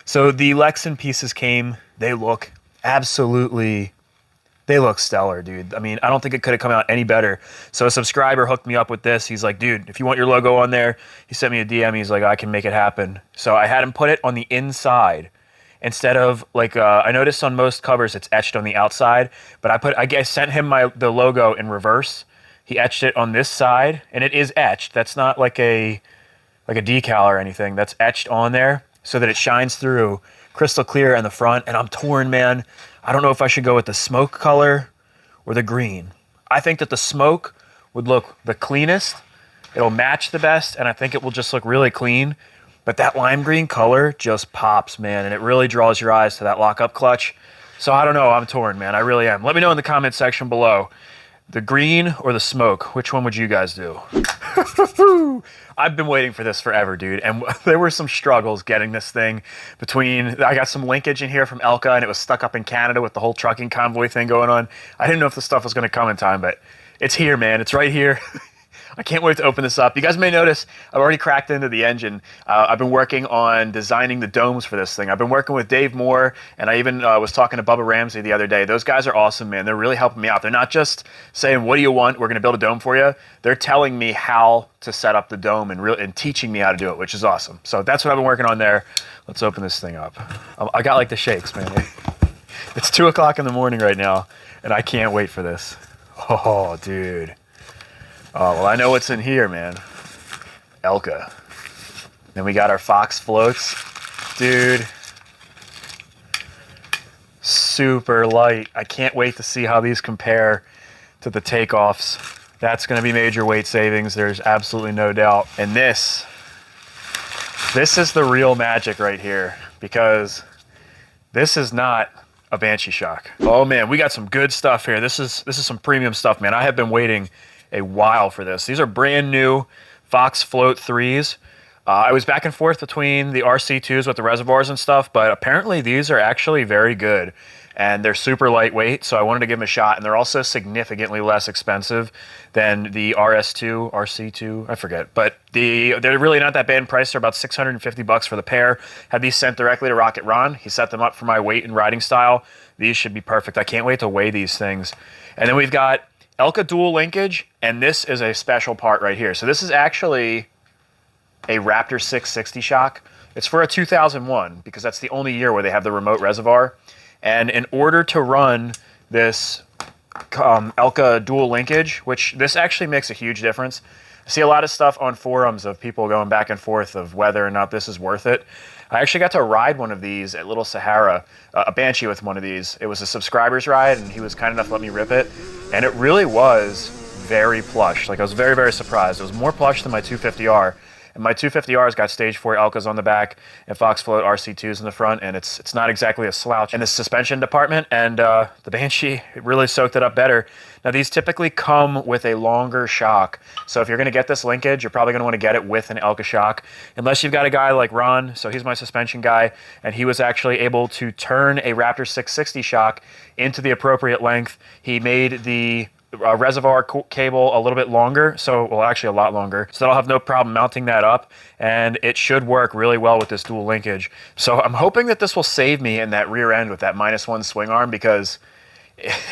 So the Lexan pieces came. They look they look stellar, dude. I mean, I don't think it could have come out any better. So a subscriber hooked me up with this. He's like, dude, if you want your logo on there, he sent me a DM. He's like, I can make it happen. So I had him put it on the inside instead of like, I noticed on most covers it's etched on the outside, but I sent him the logo in reverse. He etched it on this side, and it is etched. That's not like a decal or anything. That's etched on there so that it shines through crystal clear in the front. And I'm torn, man. I don't know if I should go with the smoke color or the green. I think that the smoke would look the cleanest. It'll match the best, and I think it will just look really clean. But that lime green color just pops, man, and it really draws your eyes to that lockup clutch. So I don't know. I'm torn, man. I really am. Let me know in the comment section below. The green or the smoke? Which one would you guys do? I've been waiting for this forever, dude. And there were some struggles getting this thing I got some linkage in here from Elka, and it was stuck up in Canada with the whole trucking convoy thing going on. I didn't know if the stuff was going to come in time, but it's here, man. It's right here. I can't wait to open this up. You guys may notice I've already cracked into the engine. I've been working on designing the domes for this thing. I've been working with Dave Moore, and I even was talking to Bubba Ramsey the other day. Those guys are awesome, man. They're really helping me out. They're not just saying, what do you want? We're going to build a dome for you. They're telling me how to set up the dome and teaching me how to do it, which is awesome. So that's what I've been working on there. Let's open this thing up. I got like the shakes, man. It's 2 o'clock in the morning right now, and I can't wait for this. Oh, dude. Oh, well, I know what's in here, man. Elka. Then we got our Fox floats. Dude. Super light. I can't wait to see how these compare to the takeoffs. That's going to be major weight savings. There's absolutely no doubt. And this is the real magic right here, because this is not a Banshee shock. Oh, man, we got some good stuff here. This is some premium stuff, man. I have been waiting a while for this. These are brand new Fox Float 3s. I was back and forth between the RC2s with the reservoirs and stuff, but apparently these are actually very good, and they're super lightweight, so I wanted to give them a shot, and they're also significantly less expensive than the RS2, RC2, I forget, but they're really not that bad in price. They're about $650 for the pair. Had these sent directly to Rocket Ron. He set them up for my weight and riding style. These should be perfect. I can't wait to weigh these things. And then we've got Elka dual linkage, and this is a special part right here. So this is actually a Raptor 660 shock. It's for a 2001 because that's the only year where they have the remote reservoir. And in order to run this Elka dual linkage, which this actually makes a huge difference. I see a lot of stuff on forums of people going back and forth of whether or not this is worth it. I actually got to ride one of these at Little Sahara, a Banshee with one of these. It was a subscriber's ride, and he was kind enough to let me rip it. And it really was very plush. Like, I was very, very surprised. It was more plush than my 250R. And my 250R's got stage 4 Elkas on the back and Fox Float RC2s in the front, and it's not exactly a slouch in the suspension department, and the Banshee, it really soaked it up better. Now, these typically come with a longer shock, so if you're going to get this linkage, you're probably going to want to get it with an Elka shock, unless you've got a guy like Ron, so he's my suspension guy, and he was actually able to turn a Raptor 660 shock into the appropriate length. He made the reservoir cable a little bit longer, well, actually a lot longer, so I'll have no problem mounting that up, and it should work really well with this dual linkage. So I'm hoping that this will save me in that rear end with that -1 swing arm, because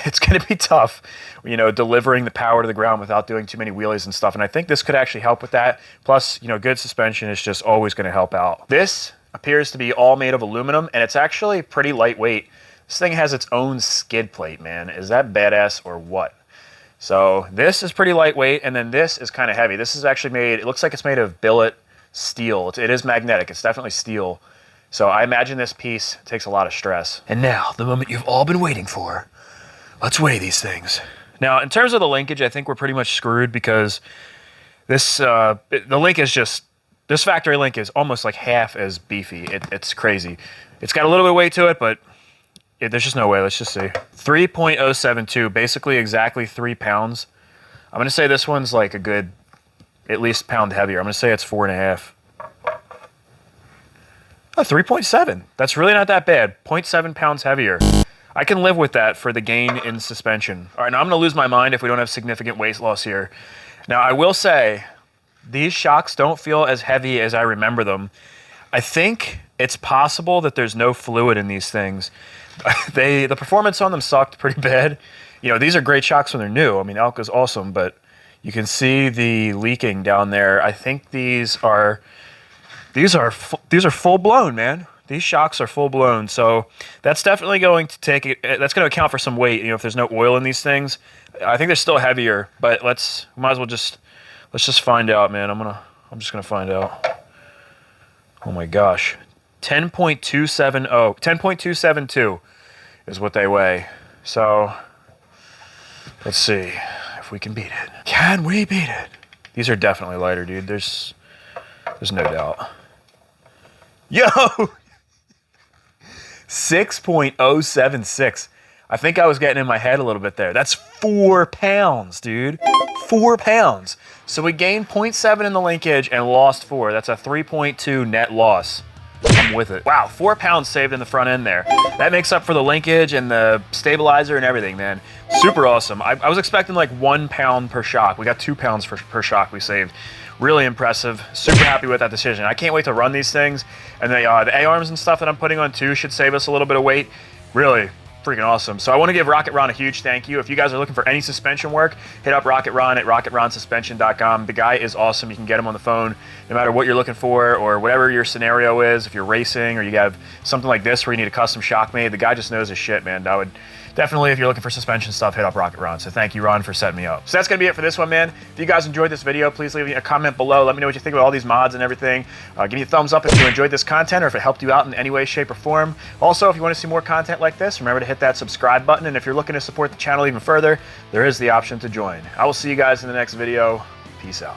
it's going to be tough, you know, delivering the power to the ground without doing too many wheelies and stuff, and I think this could actually help with that. Plus, you know, good suspension is just always going to help out. This appears to be all made of aluminum, and it's actually pretty lightweight. This thing has its own skid plate, man. Is that badass or what? So this is pretty lightweight, and then this is kind of heavy. This is actually made, it looks like it's made of billet steel. It is magnetic. It's definitely steel. So I imagine this piece takes a lot of stress. And now, the moment you've all been waiting for. Let's weigh these things. Now, in terms of the linkage, I think we're pretty much screwed, because this the link is just, this factory link is almost like half as beefy. It's crazy. It's got a little bit of weight to it, but there's just no way. Let's just see. 3.072, basically exactly 3 pounds. I'm going to say this one's like a good, at least pound heavier. I'm going to say it's 4.5. Oh, 3.7. That's really not that bad. 0.7 pounds heavier. I can live with that for the gain in suspension. All right, now I'm going to lose my mind if we don't have significant weight loss here. Now, I will say, these shocks don't feel as heavy as I remember them. I think it's possible that there's no fluid in these things. The performance on them sucked pretty bad. You know, these are great shocks when they're new. I mean, Alka's awesome, but you can see the leaking down there. I think these are full blown, man. These shocks are full blown. So that's definitely going to take it. That's going to account for some weight. You know, if there's no oil in these things, I think they're still heavier. But let's just find out, man. I'm just gonna find out. Oh my gosh, 10.270, 10.272 is what they weigh. So let's see if we can beat it. Can we beat it? These are definitely lighter, dude. There's no doubt. Yo, 6.076. I think I was getting in my head a little bit there. That's 4 pounds, dude. 4 pounds. So we gained 0.7 in the linkage and lost 4. That's a 3.2 net loss. I'm with it. Wow, 4 pounds saved in the front end there. That makes up for the linkage and the stabilizer and everything, man. Super awesome. I was expecting like 1 pound per shock. We got 2 pounds per shock we saved. Really impressive. Super happy with that decision. I can't wait to run these things. And the A-arms and stuff that I'm putting on too should save us a little bit of weight. Really freaking awesome. So I want to give Rocket Ron a huge thank you. If you guys are looking for any suspension work, hit up Rocket Ron at rocketronsuspension.com. The guy is awesome. You can get him on the phone no matter what you're looking for or whatever your scenario is. If you're racing or you have something like this where you need a custom shock made, the guy just knows his shit, man. I would definitely, if you're looking for suspension stuff, hit up Rocket Ron. So thank you, Ron, for setting me up. So that's going to be it for this one, man. If you guys enjoyed this video, please leave me a comment below. Let me know what you think about all these mods and everything. Give me a thumbs up if you enjoyed this content or if it helped you out in any way, shape, or form. Also, if you want to see more content like this, remember to hit that subscribe button. And if you're looking to support the channel even further, there is the option to join. I will see you guys in the next video. Peace out.